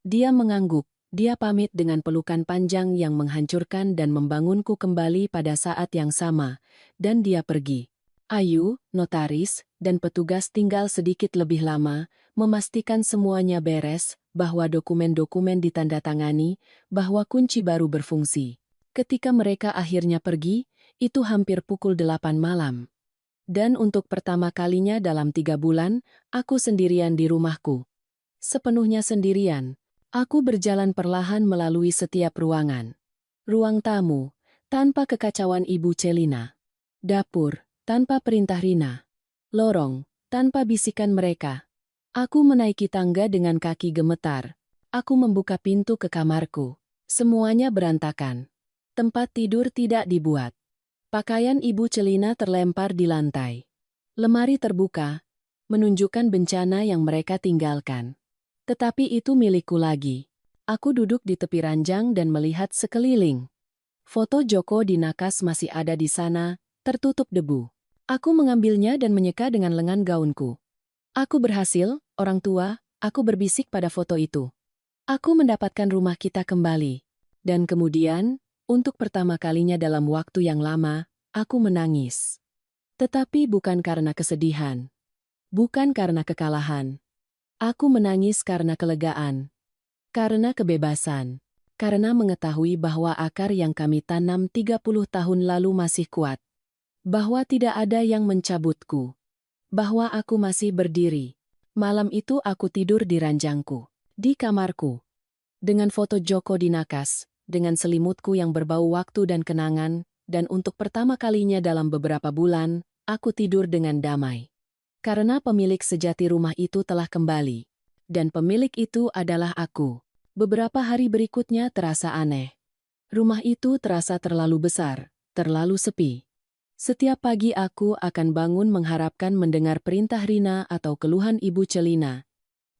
Dia mengangguk. Dia pamit dengan pelukan panjang yang menghancurkan dan membangunku kembali pada saat yang sama, dan dia pergi. Ayu, notaris, dan petugas tinggal sedikit lebih lama, memastikan semuanya beres, bahwa dokumen-dokumen ditandatangani, bahwa kunci baru berfungsi. Ketika mereka akhirnya pergi, itu hampir pukul 8 malam. Dan untuk pertama kalinya dalam 3 bulan, aku sendirian di rumahku. Sepenuhnya sendirian, aku berjalan perlahan melalui setiap ruangan. Ruang tamu, tanpa kekacauan Ibu Celina. Dapur, tanpa perintah Rina. Lorong, tanpa bisikan mereka. Aku menaiki tangga dengan kaki gemetar. Aku membuka pintu ke kamarku. Semuanya berantakan. Tempat tidur tidak dibuat. Pakaian Ibu Celina terlempar di lantai. Lemari terbuka, menunjukkan bencana yang mereka tinggalkan. Tetapi itu milikku lagi. Aku duduk di tepi ranjang dan melihat sekeliling. Foto Joko di nakas masih ada di sana, tertutup debu. Aku mengambilnya dan menyeka dengan lengan gaunku. Aku berhasil, orang tua, aku berbisik pada foto itu. Aku mendapatkan rumah kita kembali. Dan kemudian, untuk pertama kalinya dalam waktu yang lama, aku menangis. Tetapi bukan karena kesedihan. Bukan karena kekalahan. Aku menangis karena kelegaan. Karena kebebasan. Karena mengetahui bahwa akar yang kami tanam 30 tahun lalu masih kuat. Bahwa tidak ada yang mencabutku. Bahwa aku masih berdiri. Malam itu aku tidur di ranjangku. Di kamarku. Dengan foto Joko di nakas. Dengan selimutku yang berbau waktu dan kenangan, dan untuk pertama kalinya dalam beberapa bulan, aku tidur dengan damai. Karena pemilik sejati rumah itu telah kembali. Dan pemilik itu adalah aku. Beberapa hari berikutnya terasa aneh. Rumah itu terasa terlalu besar, terlalu sepi. Setiap pagi aku akan bangun mengharapkan mendengar perintah Rina atau keluhan Ibu Celina.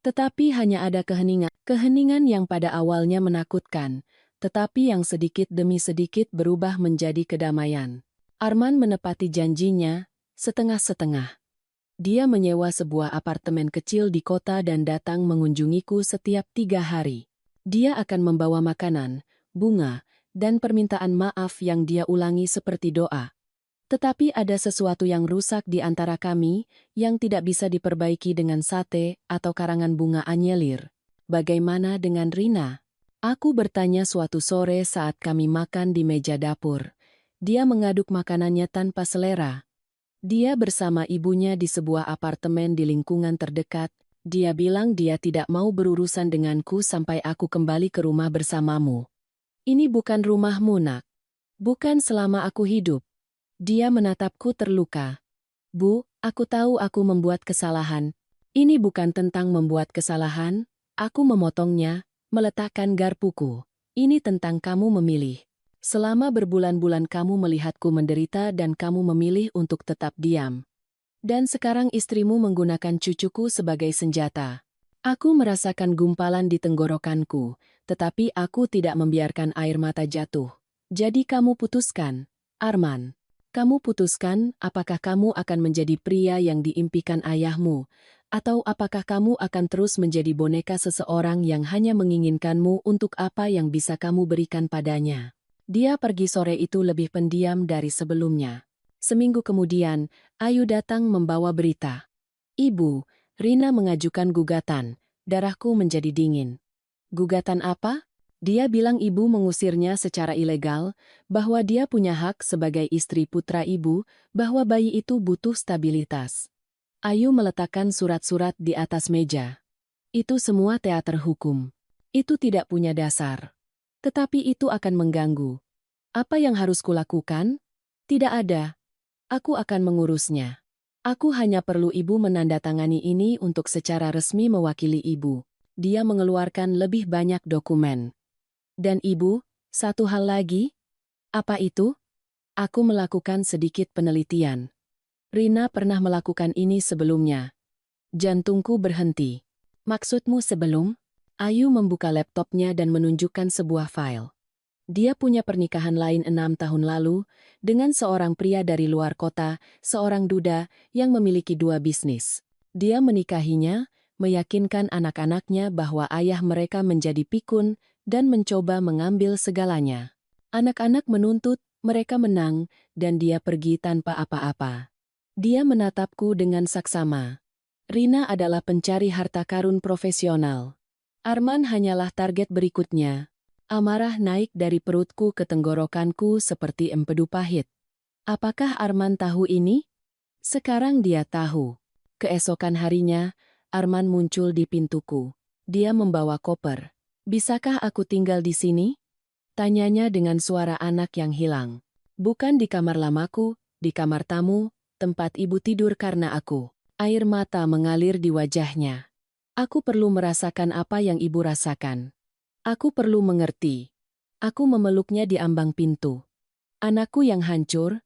Tetapi hanya ada keheningan. Keheningan yang pada awalnya menakutkan, tetapi yang sedikit demi sedikit berubah menjadi kedamaian. Arman menepati janjinya, setengah-setengah. Dia menyewa sebuah apartemen kecil di kota dan datang mengunjungiku setiap 3 hari. Dia akan membawa makanan, bunga, dan permintaan maaf yang dia ulangi seperti doa. Tetapi ada sesuatu yang rusak di antara kami, yang tidak bisa diperbaiki dengan sate atau karangan bunga anyelir. Bagaimana dengan Rina? Aku bertanya suatu sore saat kami makan di meja dapur. Dia mengaduk makanannya tanpa selera. Dia bersama ibunya di sebuah apartemen di lingkungan terdekat. Dia bilang dia tidak mau berurusan denganku sampai aku kembali ke rumah bersamamu. Ini bukan rumahmu, nak. Bukan selama aku hidup. Dia menatapku terluka. Bu, aku tahu aku membuat kesalahan. Ini bukan tentang membuat kesalahan. Aku memotongnya, meletakkan garpuku. Ini tentang kamu memilih. Selama berbulan-bulan kamu melihatku menderita dan kamu memilih untuk tetap diam. Dan sekarang istrimu menggunakan cucuku sebagai senjata. Aku merasakan gumpalan di tenggorokanku, tetapi aku tidak membiarkan air mata jatuh. Jadi kamu putuskan, Arman. Kamu putuskan apakah kamu akan menjadi pria yang diimpikan ayahmu, atau apakah kamu akan terus menjadi boneka seseorang yang hanya menginginkanmu untuk apa yang bisa kamu berikan padanya. Dia pergi sore itu lebih pendiam dari sebelumnya. Seminggu kemudian, Ayu datang membawa berita. Ibu, Rina mengajukan gugatan. Darahku menjadi dingin. Gugatan apa? Dia bilang ibu mengusirnya secara ilegal, bahwa dia punya hak sebagai istri putra ibu, bahwa bayi itu butuh stabilitas. Ayu meletakkan surat-surat di atas meja. Itu semua teater hukum. Itu tidak punya dasar. Tetapi itu akan mengganggu. Apa yang harus kulakukan? Tidak ada. Aku akan mengurusnya. Aku hanya perlu ibu menandatangani ini untuk secara resmi mewakili ibu. Dia mengeluarkan lebih banyak dokumen. Dan ibu, satu hal lagi? Apa itu? Aku melakukan sedikit penelitian. Rina pernah melakukan ini sebelumnya. Jantungku berhenti. Maksudmu sebelum? Ayu membuka laptopnya dan menunjukkan sebuah file. Dia punya pernikahan lain 6 tahun lalu, dengan seorang pria dari luar kota, seorang duda, yang memiliki 2 bisnis. Dia menikahinya, meyakinkan anak-anaknya bahwa ayah mereka menjadi pikun, dan mencoba mengambil segalanya. Anak-anak menuntut, mereka menang, dan dia pergi tanpa apa-apa. Dia menatapku dengan saksama. Rina adalah pencari harta karun profesional. Arman hanyalah target berikutnya. Amarah naik dari perutku ke tenggorokanku seperti empedu pahit. Apakah Arman tahu ini? Sekarang dia tahu. Keesokan harinya, Arman muncul di pintuku. Dia membawa koper. Bisakah aku tinggal di sini? Tanyanya dengan suara anak yang hilang. Bukan di kamar lamaku, di kamar tamu, tempat ibu tidur karena aku. Air mata mengalir di wajahnya. Aku perlu merasakan apa yang ibu rasakan. Aku perlu mengerti. Aku memeluknya di ambang pintu. Anakku yang hancur,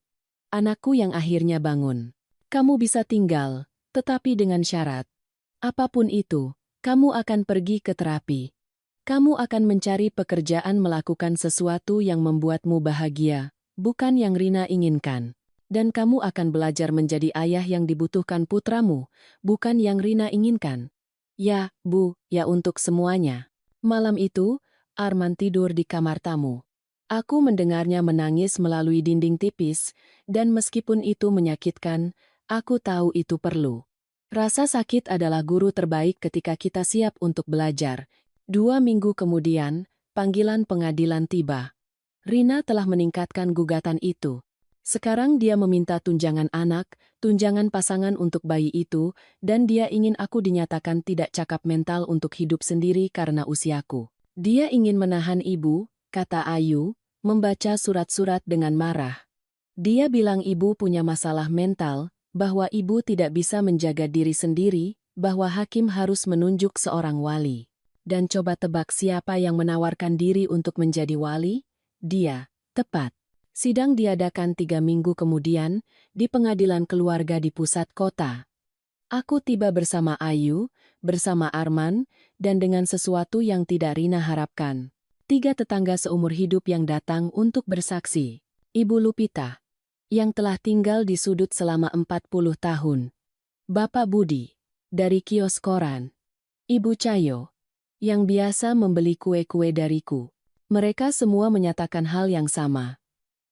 anakku yang akhirnya bangun. Kamu bisa tinggal, tetapi dengan syarat. Apapun itu, kamu akan pergi ke terapi. Kamu akan mencari pekerjaan melakukan sesuatu yang membuatmu bahagia, bukan yang Rina inginkan. Dan kamu akan belajar menjadi ayah yang dibutuhkan putramu, bukan yang Rina inginkan. Ya, Bu, ya untuk semuanya. Malam itu, Arman tidur di kamar tamu. Aku mendengarnya menangis melalui dinding tipis, dan meskipun itu menyakitkan, aku tahu itu perlu. Rasa sakit adalah guru terbaik ketika kita siap untuk belajar. 2 minggu kemudian, panggilan pengadilan tiba. Rina telah meningkatkan gugatan itu. Sekarang dia meminta tunjangan anak, tunjangan pasangan untuk bayi itu, dan dia ingin aku dinyatakan tidak cakap mental untuk hidup sendiri karena usiaku. Dia ingin menahan ibu, kata Ayu, membaca surat-surat dengan marah. Dia bilang ibu punya masalah mental, bahwa ibu tidak bisa menjaga diri sendiri, bahwa hakim harus menunjuk seorang wali. Dan coba tebak siapa yang menawarkan diri untuk menjadi wali? Dia, tepat. Sidang diadakan 3 minggu kemudian, di pengadilan keluarga di pusat kota. Aku tiba bersama Ayu, bersama Arman, dan dengan sesuatu yang tidak Rina harapkan. 3 tetangga seumur hidup yang datang untuk bersaksi. Ibu Lupita, yang telah tinggal di sudut selama 40 tahun. Bapak Budi, dari kios koran. Ibu Cayo, yang biasa membeli kue-kue dariku. Mereka semua menyatakan hal yang sama.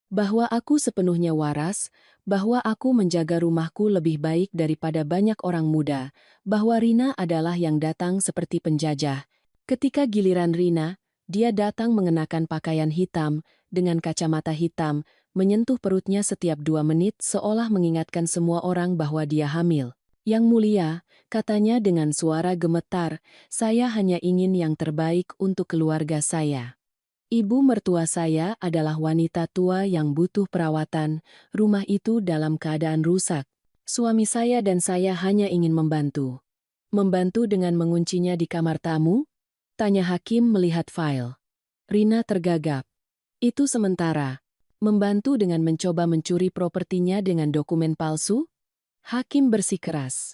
Bahwa aku sepenuhnya waras, bahwa aku menjaga rumahku lebih baik daripada banyak orang muda, bahwa Rina adalah yang datang seperti penjajah. Ketika giliran Rina, dia datang mengenakan pakaian hitam, dengan kacamata hitam, menyentuh perutnya setiap 2 menit seolah mengingatkan semua orang bahwa dia hamil. Yang mulia, katanya dengan suara gemetar, saya hanya ingin yang terbaik untuk keluarga saya. Ibu mertua saya adalah wanita tua yang butuh perawatan, rumah itu dalam keadaan rusak. Suami saya dan saya hanya ingin membantu. Membantu dengan menguncinya di kamar tamu? Tanya hakim melihat file. Rina tergagap. Itu sementara. Membantu dengan mencoba mencuri propertinya dengan dokumen palsu? Hakim bersikeras.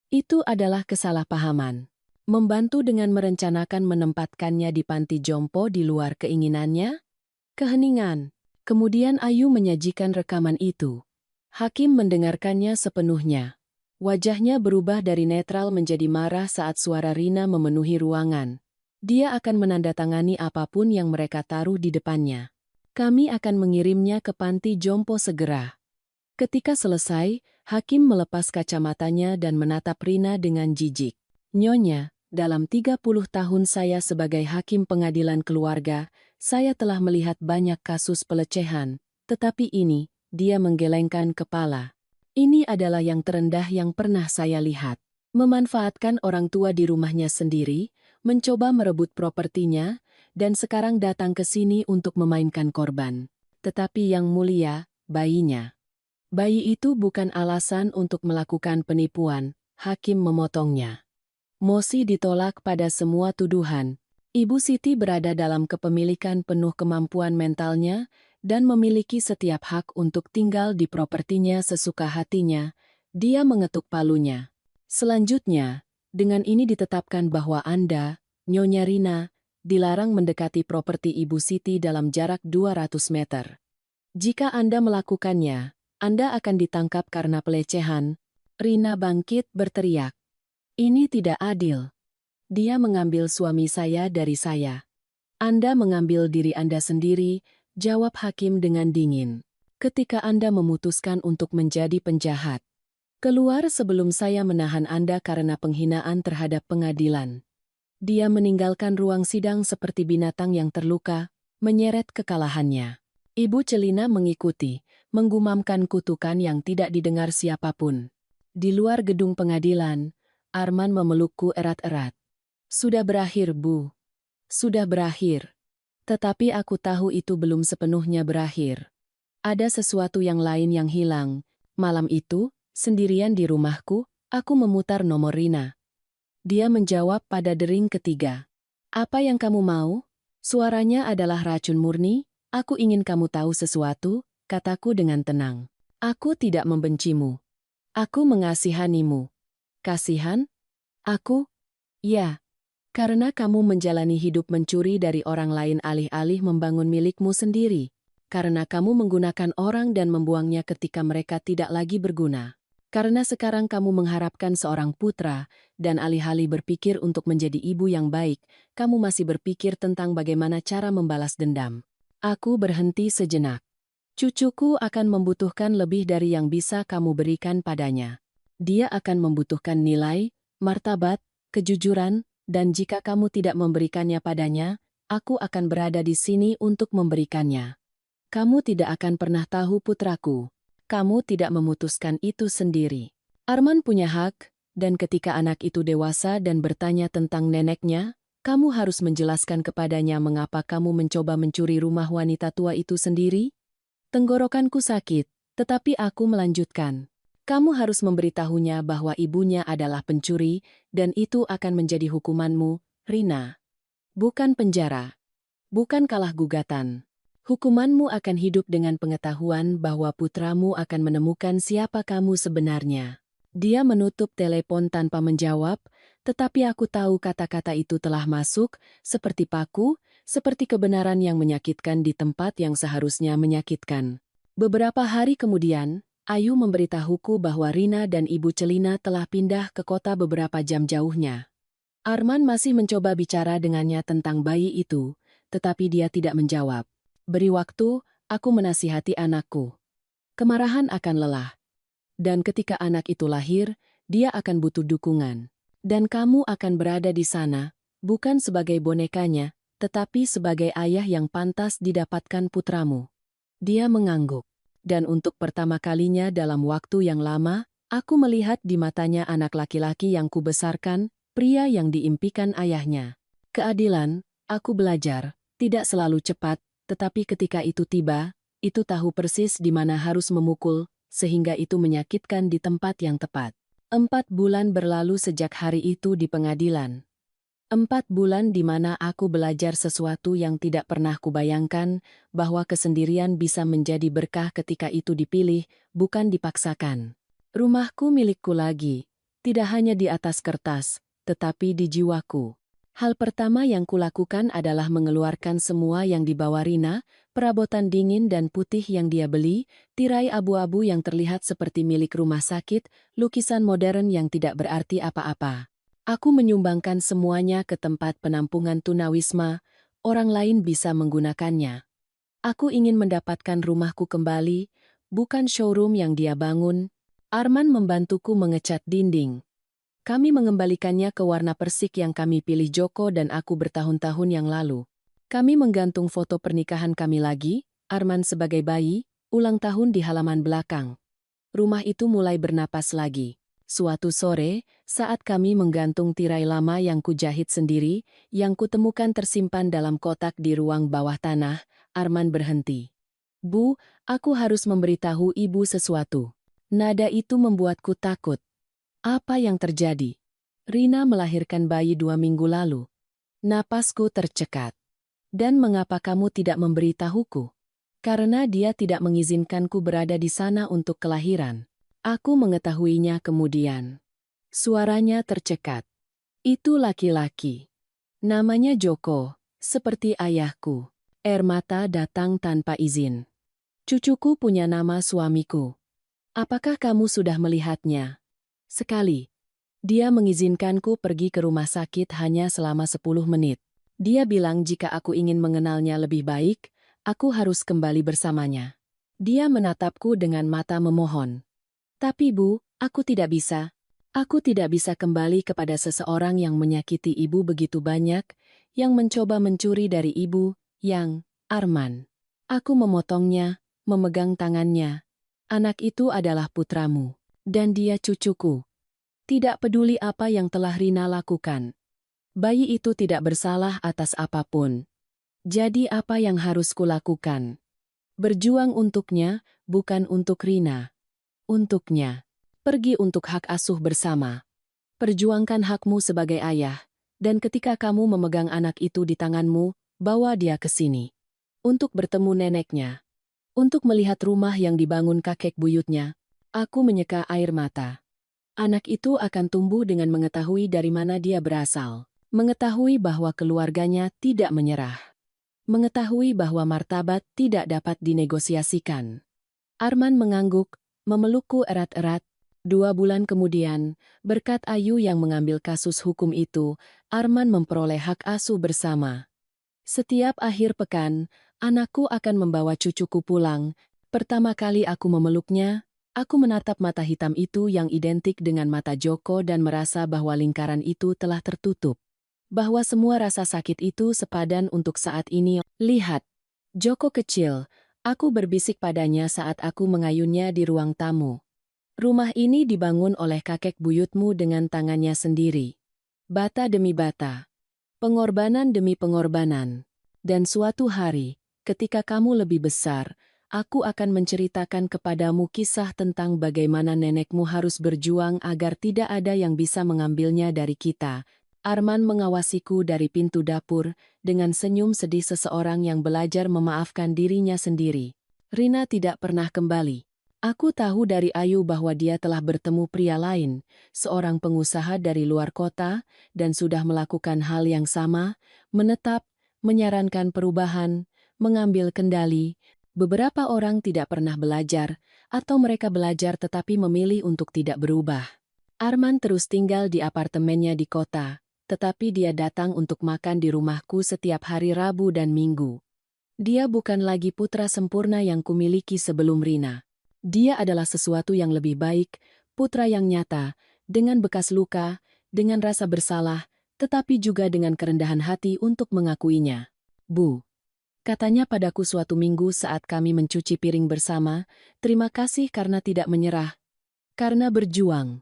Itu adalah kesalahpahaman. Membantu dengan merencanakan menempatkannya di panti jompo di luar keinginannya? Keheningan. Kemudian Ayu menyajikan rekaman itu. Hakim mendengarkannya sepenuhnya. Wajahnya berubah dari netral menjadi marah saat suara Rina memenuhi ruangan. Dia akan menandatangani apapun yang mereka taruh di depannya. Kami akan mengirimnya ke panti jompo segera. Ketika selesai, hakim melepas kacamatanya dan menatap Rina dengan jijik. Nyonya, dalam 30 tahun saya sebagai hakim pengadilan keluarga, saya telah melihat banyak kasus pelecehan, tetapi ini, dia menggelengkan kepala. Ini adalah yang terendah yang pernah saya lihat. Memanfaatkan orang tua di rumahnya sendiri, mencoba merebut propertinya, dan sekarang datang ke sini untuk memainkan korban. Tetapi yang mulia, bayinya. Bayi itu bukan alasan untuk melakukan penipuan, hakim memotongnya. Mosi ditolak pada semua tuduhan. Ibu Siti berada dalam kepemilikan penuh kemampuan mentalnya dan memiliki setiap hak untuk tinggal di propertinya sesuka hatinya. Dia mengetuk palunya. Selanjutnya, dengan ini ditetapkan bahwa Anda, Nyonya Rina, dilarang mendekati properti Ibu Siti dalam jarak 200 meter. Jika Anda melakukannya, Anda akan ditangkap karena pelecehan. Rina bangkit berteriak. Ini tidak adil. Dia mengambil suami saya dari saya. Anda mengambil diri Anda sendiri, jawab hakim dengan dingin. Ketika Anda memutuskan untuk menjadi penjahat. Keluar sebelum saya menahan Anda karena penghinaan terhadap pengadilan. Dia meninggalkan ruang sidang seperti binatang yang terluka, menyeret kekalahannya. Ibu Celina mengikuti, menggumamkan kutukan yang tidak didengar siapapun. Di luar gedung pengadilan, Arman memelukku erat-erat. Sudah berakhir, Bu. Sudah berakhir. Tetapi aku tahu itu belum sepenuhnya berakhir. Ada sesuatu yang lain yang hilang. Malam itu, sendirian di rumahku, aku memutar nomor Rina. Dia menjawab pada dering ketiga. Apa yang kamu mau? Suaranya adalah racun murni. Aku ingin kamu tahu sesuatu, kataku dengan tenang. Aku tidak membencimu. Aku mengasihanimu. Kasihan? Aku? Ya. Karena kamu menjalani hidup mencuri dari orang lain alih-alih membangun milikmu sendiri. Karena kamu menggunakan orang dan membuangnya ketika mereka tidak lagi berguna. Karena sekarang kamu mengharapkan seorang putra, dan alih-alih berpikir untuk menjadi ibu yang baik, kamu masih berpikir tentang bagaimana cara membalas dendam. Aku berhenti sejenak. Cucuku akan membutuhkan lebih dari yang bisa kamu berikan padanya. Dia akan membutuhkan nilai, martabat, kejujuran, dan jika kamu tidak memberikannya padanya, aku akan berada di sini untuk memberikannya. Kamu tidak akan pernah tahu putraku. Kamu tidak memutuskan itu sendiri. Arman punya hak, dan ketika anak itu dewasa dan bertanya tentang neneknya, kamu harus menjelaskan kepadanya mengapa kamu mencoba mencuri rumah wanita tua itu sendiri. Tenggorokanku sakit, tetapi aku melanjutkan. Kamu harus memberitahunya bahwa ibunya adalah pencuri, dan itu akan menjadi hukumanmu, Rina. Bukan penjara. Bukan kalah gugatan. Hukumanmu akan hidup dengan pengetahuan bahwa putramu akan menemukan siapa kamu sebenarnya. Dia menutup telepon tanpa menjawab, tetapi aku tahu kata-kata itu telah masuk, seperti paku, seperti kebenaran yang menyakitkan di tempat yang seharusnya menyakitkan. Beberapa hari kemudian, Ayu memberitahuku bahwa Rina dan Ibu Celina telah pindah ke kota beberapa jam jauhnya. Arman masih mencoba bicara dengannya tentang bayi itu, tetapi dia tidak menjawab. Beri waktu, aku menasihati anakku. Kemarahan akan lelah. Dan ketika anak itu lahir, dia akan butuh dukungan. Dan kamu akan berada di sana, bukan sebagai bonekanya, tetapi sebagai ayah yang pantas didapatkan putramu. Dia mengangguk. Dan untuk pertama kalinya dalam waktu yang lama, aku melihat di matanya anak laki-laki yang kubesarkan, pria yang diimpikan ayahnya. Keadilan, aku belajar, tidak selalu cepat, tetapi ketika itu tiba, itu tahu persis di mana harus memukul, sehingga itu menyakitkan di tempat yang tepat. 4 bulan berlalu sejak hari itu di pengadilan. 4 bulan di mana aku belajar sesuatu yang tidak pernah kubayangkan, bahwa kesendirian bisa menjadi berkah ketika itu dipilih, bukan dipaksakan. Rumahku milikku lagi, tidak hanya di atas kertas, tetapi di jiwaku. Hal pertama yang kulakukan adalah mengeluarkan semua yang dibawa Rina, perabotan dingin dan putih yang dia beli, tirai abu-abu yang terlihat seperti milik rumah sakit, lukisan modern yang tidak berarti apa-apa. Aku menyumbangkan semuanya ke tempat penampungan tunawisma, orang lain bisa menggunakannya. Aku ingin mendapatkan rumahku kembali, bukan showroom yang dia bangun. Arman membantuku mengecat dinding. Kami mengembalikannya ke warna persik yang kami pilih Joko dan aku bertahun-tahun yang lalu. Kami menggantung foto pernikahan kami lagi, Arman sebagai bayi, ulang tahun di halaman belakang. Rumah itu mulai bernapas lagi. Suatu sore, saat kami menggantung tirai lama yang kujahit sendiri, yang kutemukan tersimpan dalam kotak di ruang bawah tanah, Arman berhenti. Bu, aku harus memberitahu ibu sesuatu. Nada itu membuatku takut. Apa yang terjadi? Rina melahirkan bayi 2 minggu lalu. Napasku tercekat. Dan mengapa kamu tidak memberitahuku? Karena dia tidak mengizinkanku berada di sana untuk kelahiran. Aku mengetahuinya kemudian. Suaranya tercekat. Itu laki-laki. Namanya Joko, seperti ayahku. Air mata datang tanpa izin. Cucuku punya nama suamiku. Apakah kamu sudah melihatnya? Sekali. Dia mengizinkanku pergi ke rumah sakit hanya selama 10 menit. Dia bilang jika aku ingin mengenalnya lebih baik, aku harus kembali bersamanya. Dia menatapku dengan mata memohon. Tapi Bu, aku tidak bisa. Aku tidak bisa kembali kepada seseorang yang menyakiti ibu begitu banyak, yang mencoba mencuri dari ibu, yang Arman. Aku memotongnya, memegang tangannya. Anak itu adalah putramu, dan dia cucuku. Tidak peduli apa yang telah Rina lakukan. Bayi itu tidak bersalah atas apapun. Jadi apa yang harus kulakukan? Berjuang untuknya, bukan untuk Rina. Untuknya. Pergi untuk hak asuh bersama. Perjuangkan hakmu sebagai ayah. Dan ketika kamu memegang anak itu di tanganmu, bawa dia ke sini. Untuk bertemu neneknya. Untuk melihat rumah yang dibangun kakek buyutnya. Aku menyeka air mata. Anak itu akan tumbuh dengan mengetahui dari mana dia berasal. Mengetahui bahwa keluarganya tidak menyerah. Mengetahui bahwa martabat tidak dapat dinegosiasikan. Arman mengangguk, memelukku erat-erat. 2 bulan kemudian, berkat Ayu yang mengambil kasus hukum itu, Arman memperoleh hak asuh bersama. Setiap akhir pekan, anakku akan membawa cucuku pulang. Pertama kali aku memeluknya, aku menatap mata hitam itu yang identik dengan mata Joko dan merasa bahwa lingkaran itu telah tertutup. Bahwa semua rasa sakit itu sepadan untuk saat ini. Lihat, Joko kecil, aku berbisik padanya saat aku mengayunnya di ruang tamu. Rumah ini dibangun oleh kakek buyutmu dengan tangannya sendiri. Bata demi bata. Pengorbanan demi pengorbanan. Dan suatu hari, ketika kamu lebih besar, aku akan menceritakan kepadamu kisah tentang bagaimana nenekmu harus berjuang agar tidak ada yang bisa mengambilnya dari kita. Arman mengawasiku dari pintu dapur, dengan senyum sedih seseorang yang belajar memaafkan dirinya sendiri. Rina tidak pernah kembali. Aku tahu dari Ayu bahwa dia telah bertemu pria lain, seorang pengusaha dari luar kota, dan sudah melakukan hal yang sama, menetap, menyarankan perubahan, mengambil kendali. Beberapa orang tidak pernah belajar, atau mereka belajar tetapi memilih untuk tidak berubah. Arman terus tinggal di apartemennya di kota, tetapi dia datang untuk makan di rumahku setiap hari Rabu dan Minggu. Dia bukan lagi putra sempurna yang kumiliki sebelum Rina. Dia adalah sesuatu yang lebih baik, putra yang nyata, dengan bekas luka, dengan rasa bersalah, tetapi juga dengan kerendahan hati untuk mengakuinya. Bu, katanya padaku suatu minggu saat kami mencuci piring bersama, terima kasih karena tidak menyerah, karena berjuang.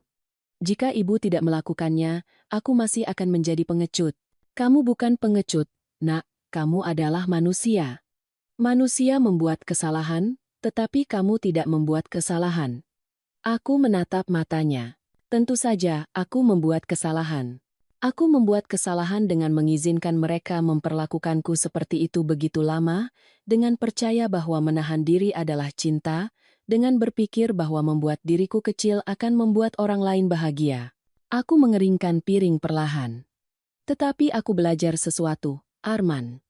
Jika ibu tidak melakukannya, aku masih akan menjadi pengecut. Kamu bukan pengecut, nak, kamu adalah manusia. Manusia membuat kesalahan, tetapi kamu tidak membuat kesalahan. Aku menatap matanya. Tentu saja, aku membuat kesalahan. Aku membuat kesalahan dengan mengizinkan mereka memperlakukanku seperti itu begitu lama, dengan percaya bahwa menahan diri adalah cinta, dengan berpikir bahwa membuat diriku kecil akan membuat orang lain bahagia. Aku mengeringkan piring perlahan. Tetapi aku belajar sesuatu, Arman.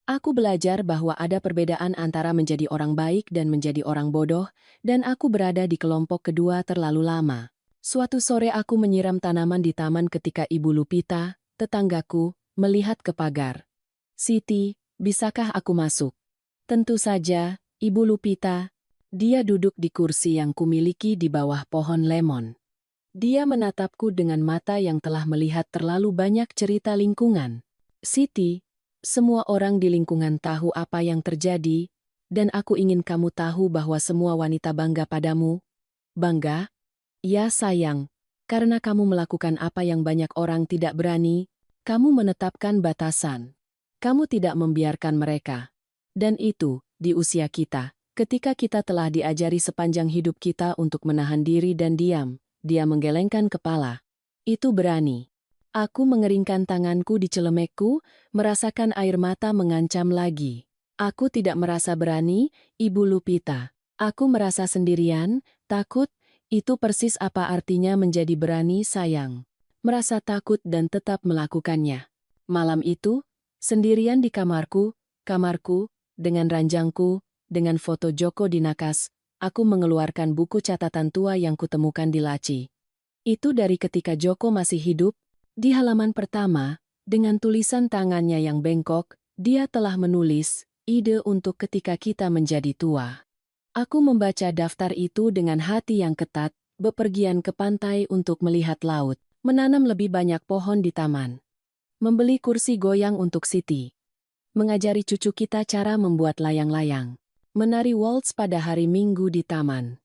Aku belajar bahwa ada perbedaan antara menjadi orang baik dan menjadi orang bodoh, dan aku berada di kelompok kedua terlalu lama. Suatu sore aku menyiram tanaman di taman ketika Ibu Lupita, tetanggaku, melihat ke pagar. Siti, bisakah aku masuk? Tentu saja, Ibu Lupita. Dia duduk di kursi yang kumiliki di bawah pohon lemon. Dia menatapku dengan mata yang telah melihat terlalu banyak cerita lingkungan. Siti, semua orang di lingkungan tahu apa yang terjadi, dan aku ingin kamu tahu bahwa semua wanita bangga padamu. Bangga? Ya sayang, karena kamu melakukan apa yang banyak orang tidak berani, kamu menetapkan batasan. Kamu tidak membiarkan mereka. Dan itu, di usia kita, ketika kita telah diajari sepanjang hidup kita untuk menahan diri dan diam, dia menggelengkan kepala. Itu berani. Aku mengeringkan tanganku di celemekku, merasakan air mata mengancam lagi. Aku tidak merasa berani, Ibu Lupita. Aku merasa sendirian, takut, itu persis apa artinya menjadi berani sayang. Merasa takut dan tetap melakukannya. Malam itu, sendirian di kamarku, dengan ranjangku, dengan foto Joko di nakas, aku mengeluarkan buku catatan tua yang kutemukan di laci. Itu dari ketika Joko masih hidup. Di halaman pertama, dengan tulisan tangannya yang bengkok, dia telah menulis, ide untuk ketika kita menjadi tua. Aku membaca daftar itu dengan hati yang ketat, bepergian ke pantai untuk melihat laut, menanam lebih banyak pohon di taman, membeli kursi goyang untuk Siti, mengajari cucu kita cara membuat layang-layang, menari waltz pada hari Minggu di taman.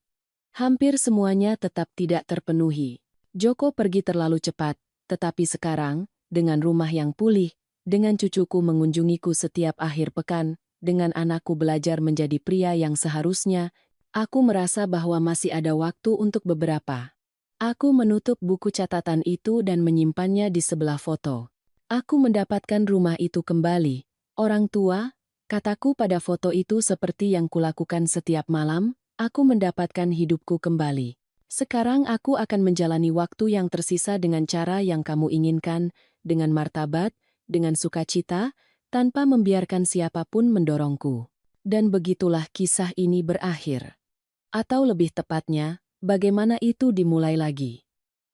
Hampir semuanya tetap tidak terpenuhi. Joko pergi terlalu cepat, tetapi sekarang, dengan rumah yang pulih, dengan cucuku mengunjungiku setiap akhir pekan, dengan anakku belajar menjadi pria yang seharusnya, aku merasa bahwa masih ada waktu untuk beberapa. Aku menutup buku catatan itu dan menyimpannya di sebelah foto. Aku mendapatkan rumah itu kembali. Orang tua, kataku pada foto itu seperti yang kulakukan setiap malam, aku mendapatkan hidupku kembali. Sekarang aku akan menjalani waktu yang tersisa dengan cara yang kamu inginkan, dengan martabat, dengan sukacita, tanpa membiarkan siapapun mendorongku. Dan begitulah kisah ini berakhir. Atau lebih tepatnya, bagaimana itu dimulai lagi.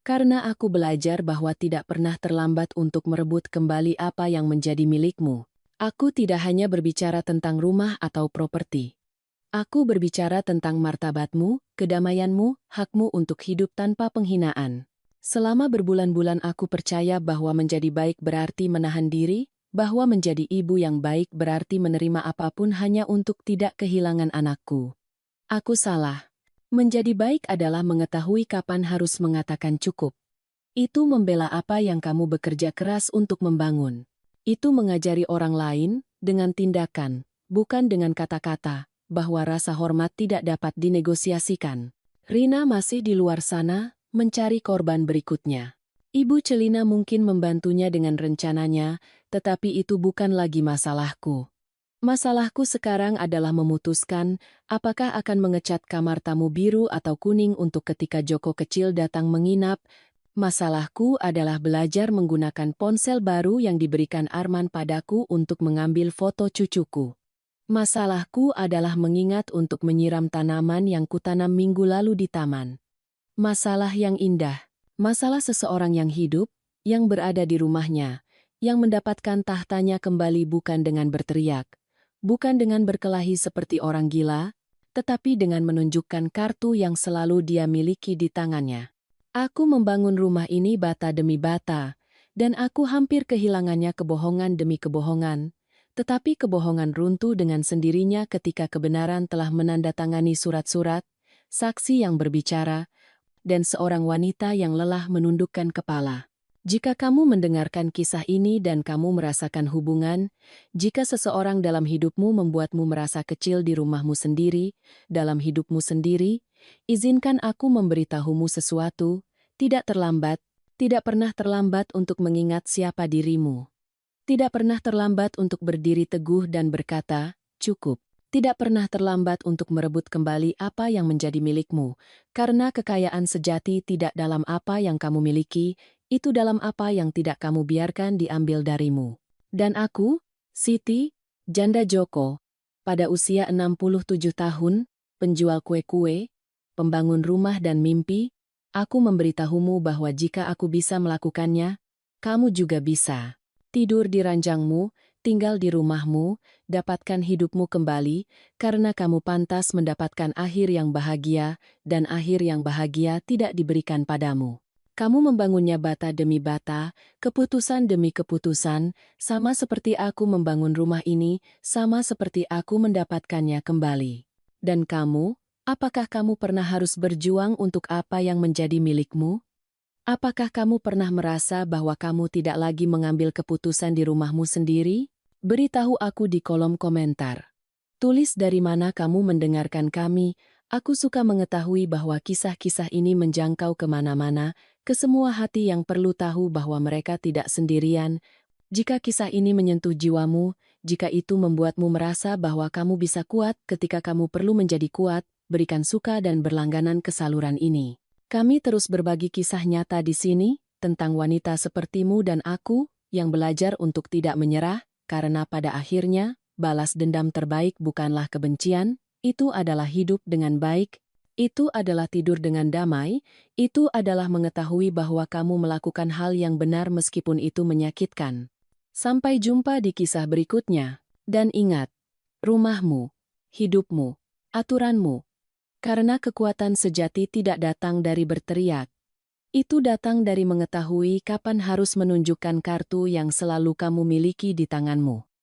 Karena aku belajar bahwa tidak pernah terlambat untuk merebut kembali apa yang menjadi milikmu. Aku tidak hanya berbicara tentang rumah atau properti. Aku berbicara tentang martabatmu, kedamaianmu, hakmu untuk hidup tanpa penghinaan. Selama berbulan-bulan aku percaya bahwa menjadi baik berarti menahan diri, bahwa menjadi ibu yang baik berarti menerima apapun hanya untuk tidak kehilangan anakku. Aku salah. Menjadi baik adalah mengetahui kapan harus mengatakan cukup. Itu membela apa yang kamu bekerja keras untuk membangun. Itu mengajari orang lain, dengan tindakan, bukan dengan kata-kata, bahwa rasa hormat tidak dapat dinegosiasikan. Rina masih di luar sana, mencari korban berikutnya. Ibu Celina mungkin membantunya dengan rencananya, tetapi itu bukan lagi masalahku. Masalahku sekarang adalah memutuskan apakah akan mengecat kamar tamu biru atau kuning untuk ketika Joko kecil datang menginap. Masalahku adalah belajar menggunakan ponsel baru yang diberikan Arman padaku untuk mengambil foto cucuku. Masalahku adalah mengingat untuk menyiram tanaman yang kutanam minggu lalu di taman. Masalah yang indah, masalah seseorang yang hidup, yang berada di rumahnya, yang mendapatkan tahtanya kembali bukan dengan berteriak, bukan dengan berkelahi seperti orang gila, tetapi dengan menunjukkan kartu yang selalu dia miliki di tangannya. Aku membangun rumah ini bata demi bata, dan aku hampir kehilangannya kebohongan demi kebohongan, tetapi kebohongan runtuh dengan sendirinya ketika kebenaran telah menandatangani surat-surat, saksi yang berbicara, dan seorang wanita yang lelah menundukkan kepala. Jika kamu mendengarkan kisah ini dan kamu merasakan hubungan, jika seseorang dalam hidupmu membuatmu merasa kecil di rumahmu sendiri, dalam hidupmu sendiri, izinkan aku memberitahumu sesuatu, tidak terlambat, tidak pernah terlambat untuk mengingat siapa dirimu. Tidak pernah terlambat untuk berdiri teguh dan berkata, cukup. Tidak pernah terlambat untuk merebut kembali apa yang menjadi milikmu, karena kekayaan sejati tidak dalam apa yang kamu miliki, itu dalam apa yang tidak kamu biarkan diambil darimu. Dan aku, Siti, janda Joko, pada usia 67 tahun, penjual kue-kue, pembangun rumah dan mimpi, aku memberitahumu bahwa jika aku bisa melakukannya, kamu juga bisa. Tidur di ranjangmu, tinggal di rumahmu, dapatkan hidupmu kembali, karena kamu pantas mendapatkan akhir yang bahagia, dan akhir yang bahagia tidak diberikan padamu. Kamu membangunnya bata demi bata, keputusan demi keputusan, sama seperti aku membangun rumah ini, sama seperti aku mendapatkannya kembali. Dan kamu, apakah kamu pernah harus berjuang untuk apa yang menjadi milikmu? Apakah kamu pernah merasa bahwa kamu tidak lagi mengambil keputusan di rumahmu sendiri? Beritahu aku di kolom komentar. Tulis dari mana kamu mendengarkan kami. Aku suka mengetahui bahwa kisah-kisah ini menjangkau kemana-mana, ke semua hati yang perlu tahu bahwa mereka tidak sendirian. Jika kisah ini menyentuh jiwamu, jika itu membuatmu merasa bahwa kamu bisa kuat ketika kamu perlu menjadi kuat, berikan suka dan berlangganan ke saluran ini. Kami terus berbagi kisah nyata di sini, tentang wanita sepertimu dan aku, yang belajar untuk tidak menyerah, karena pada akhirnya, balas dendam terbaik bukanlah kebencian, itu adalah hidup dengan baik, itu adalah tidur dengan damai, itu adalah mengetahui bahwa kamu melakukan hal yang benar meskipun itu menyakitkan. Sampai jumpa di kisah berikutnya, dan ingat, rumahmu, hidupmu, aturanmu, Karena kekuatan sejati tidak datang dari berteriak. Itu datang dari mengetahui kapan harus menunjukkan kartu yang selalu kamu miliki di tanganmu.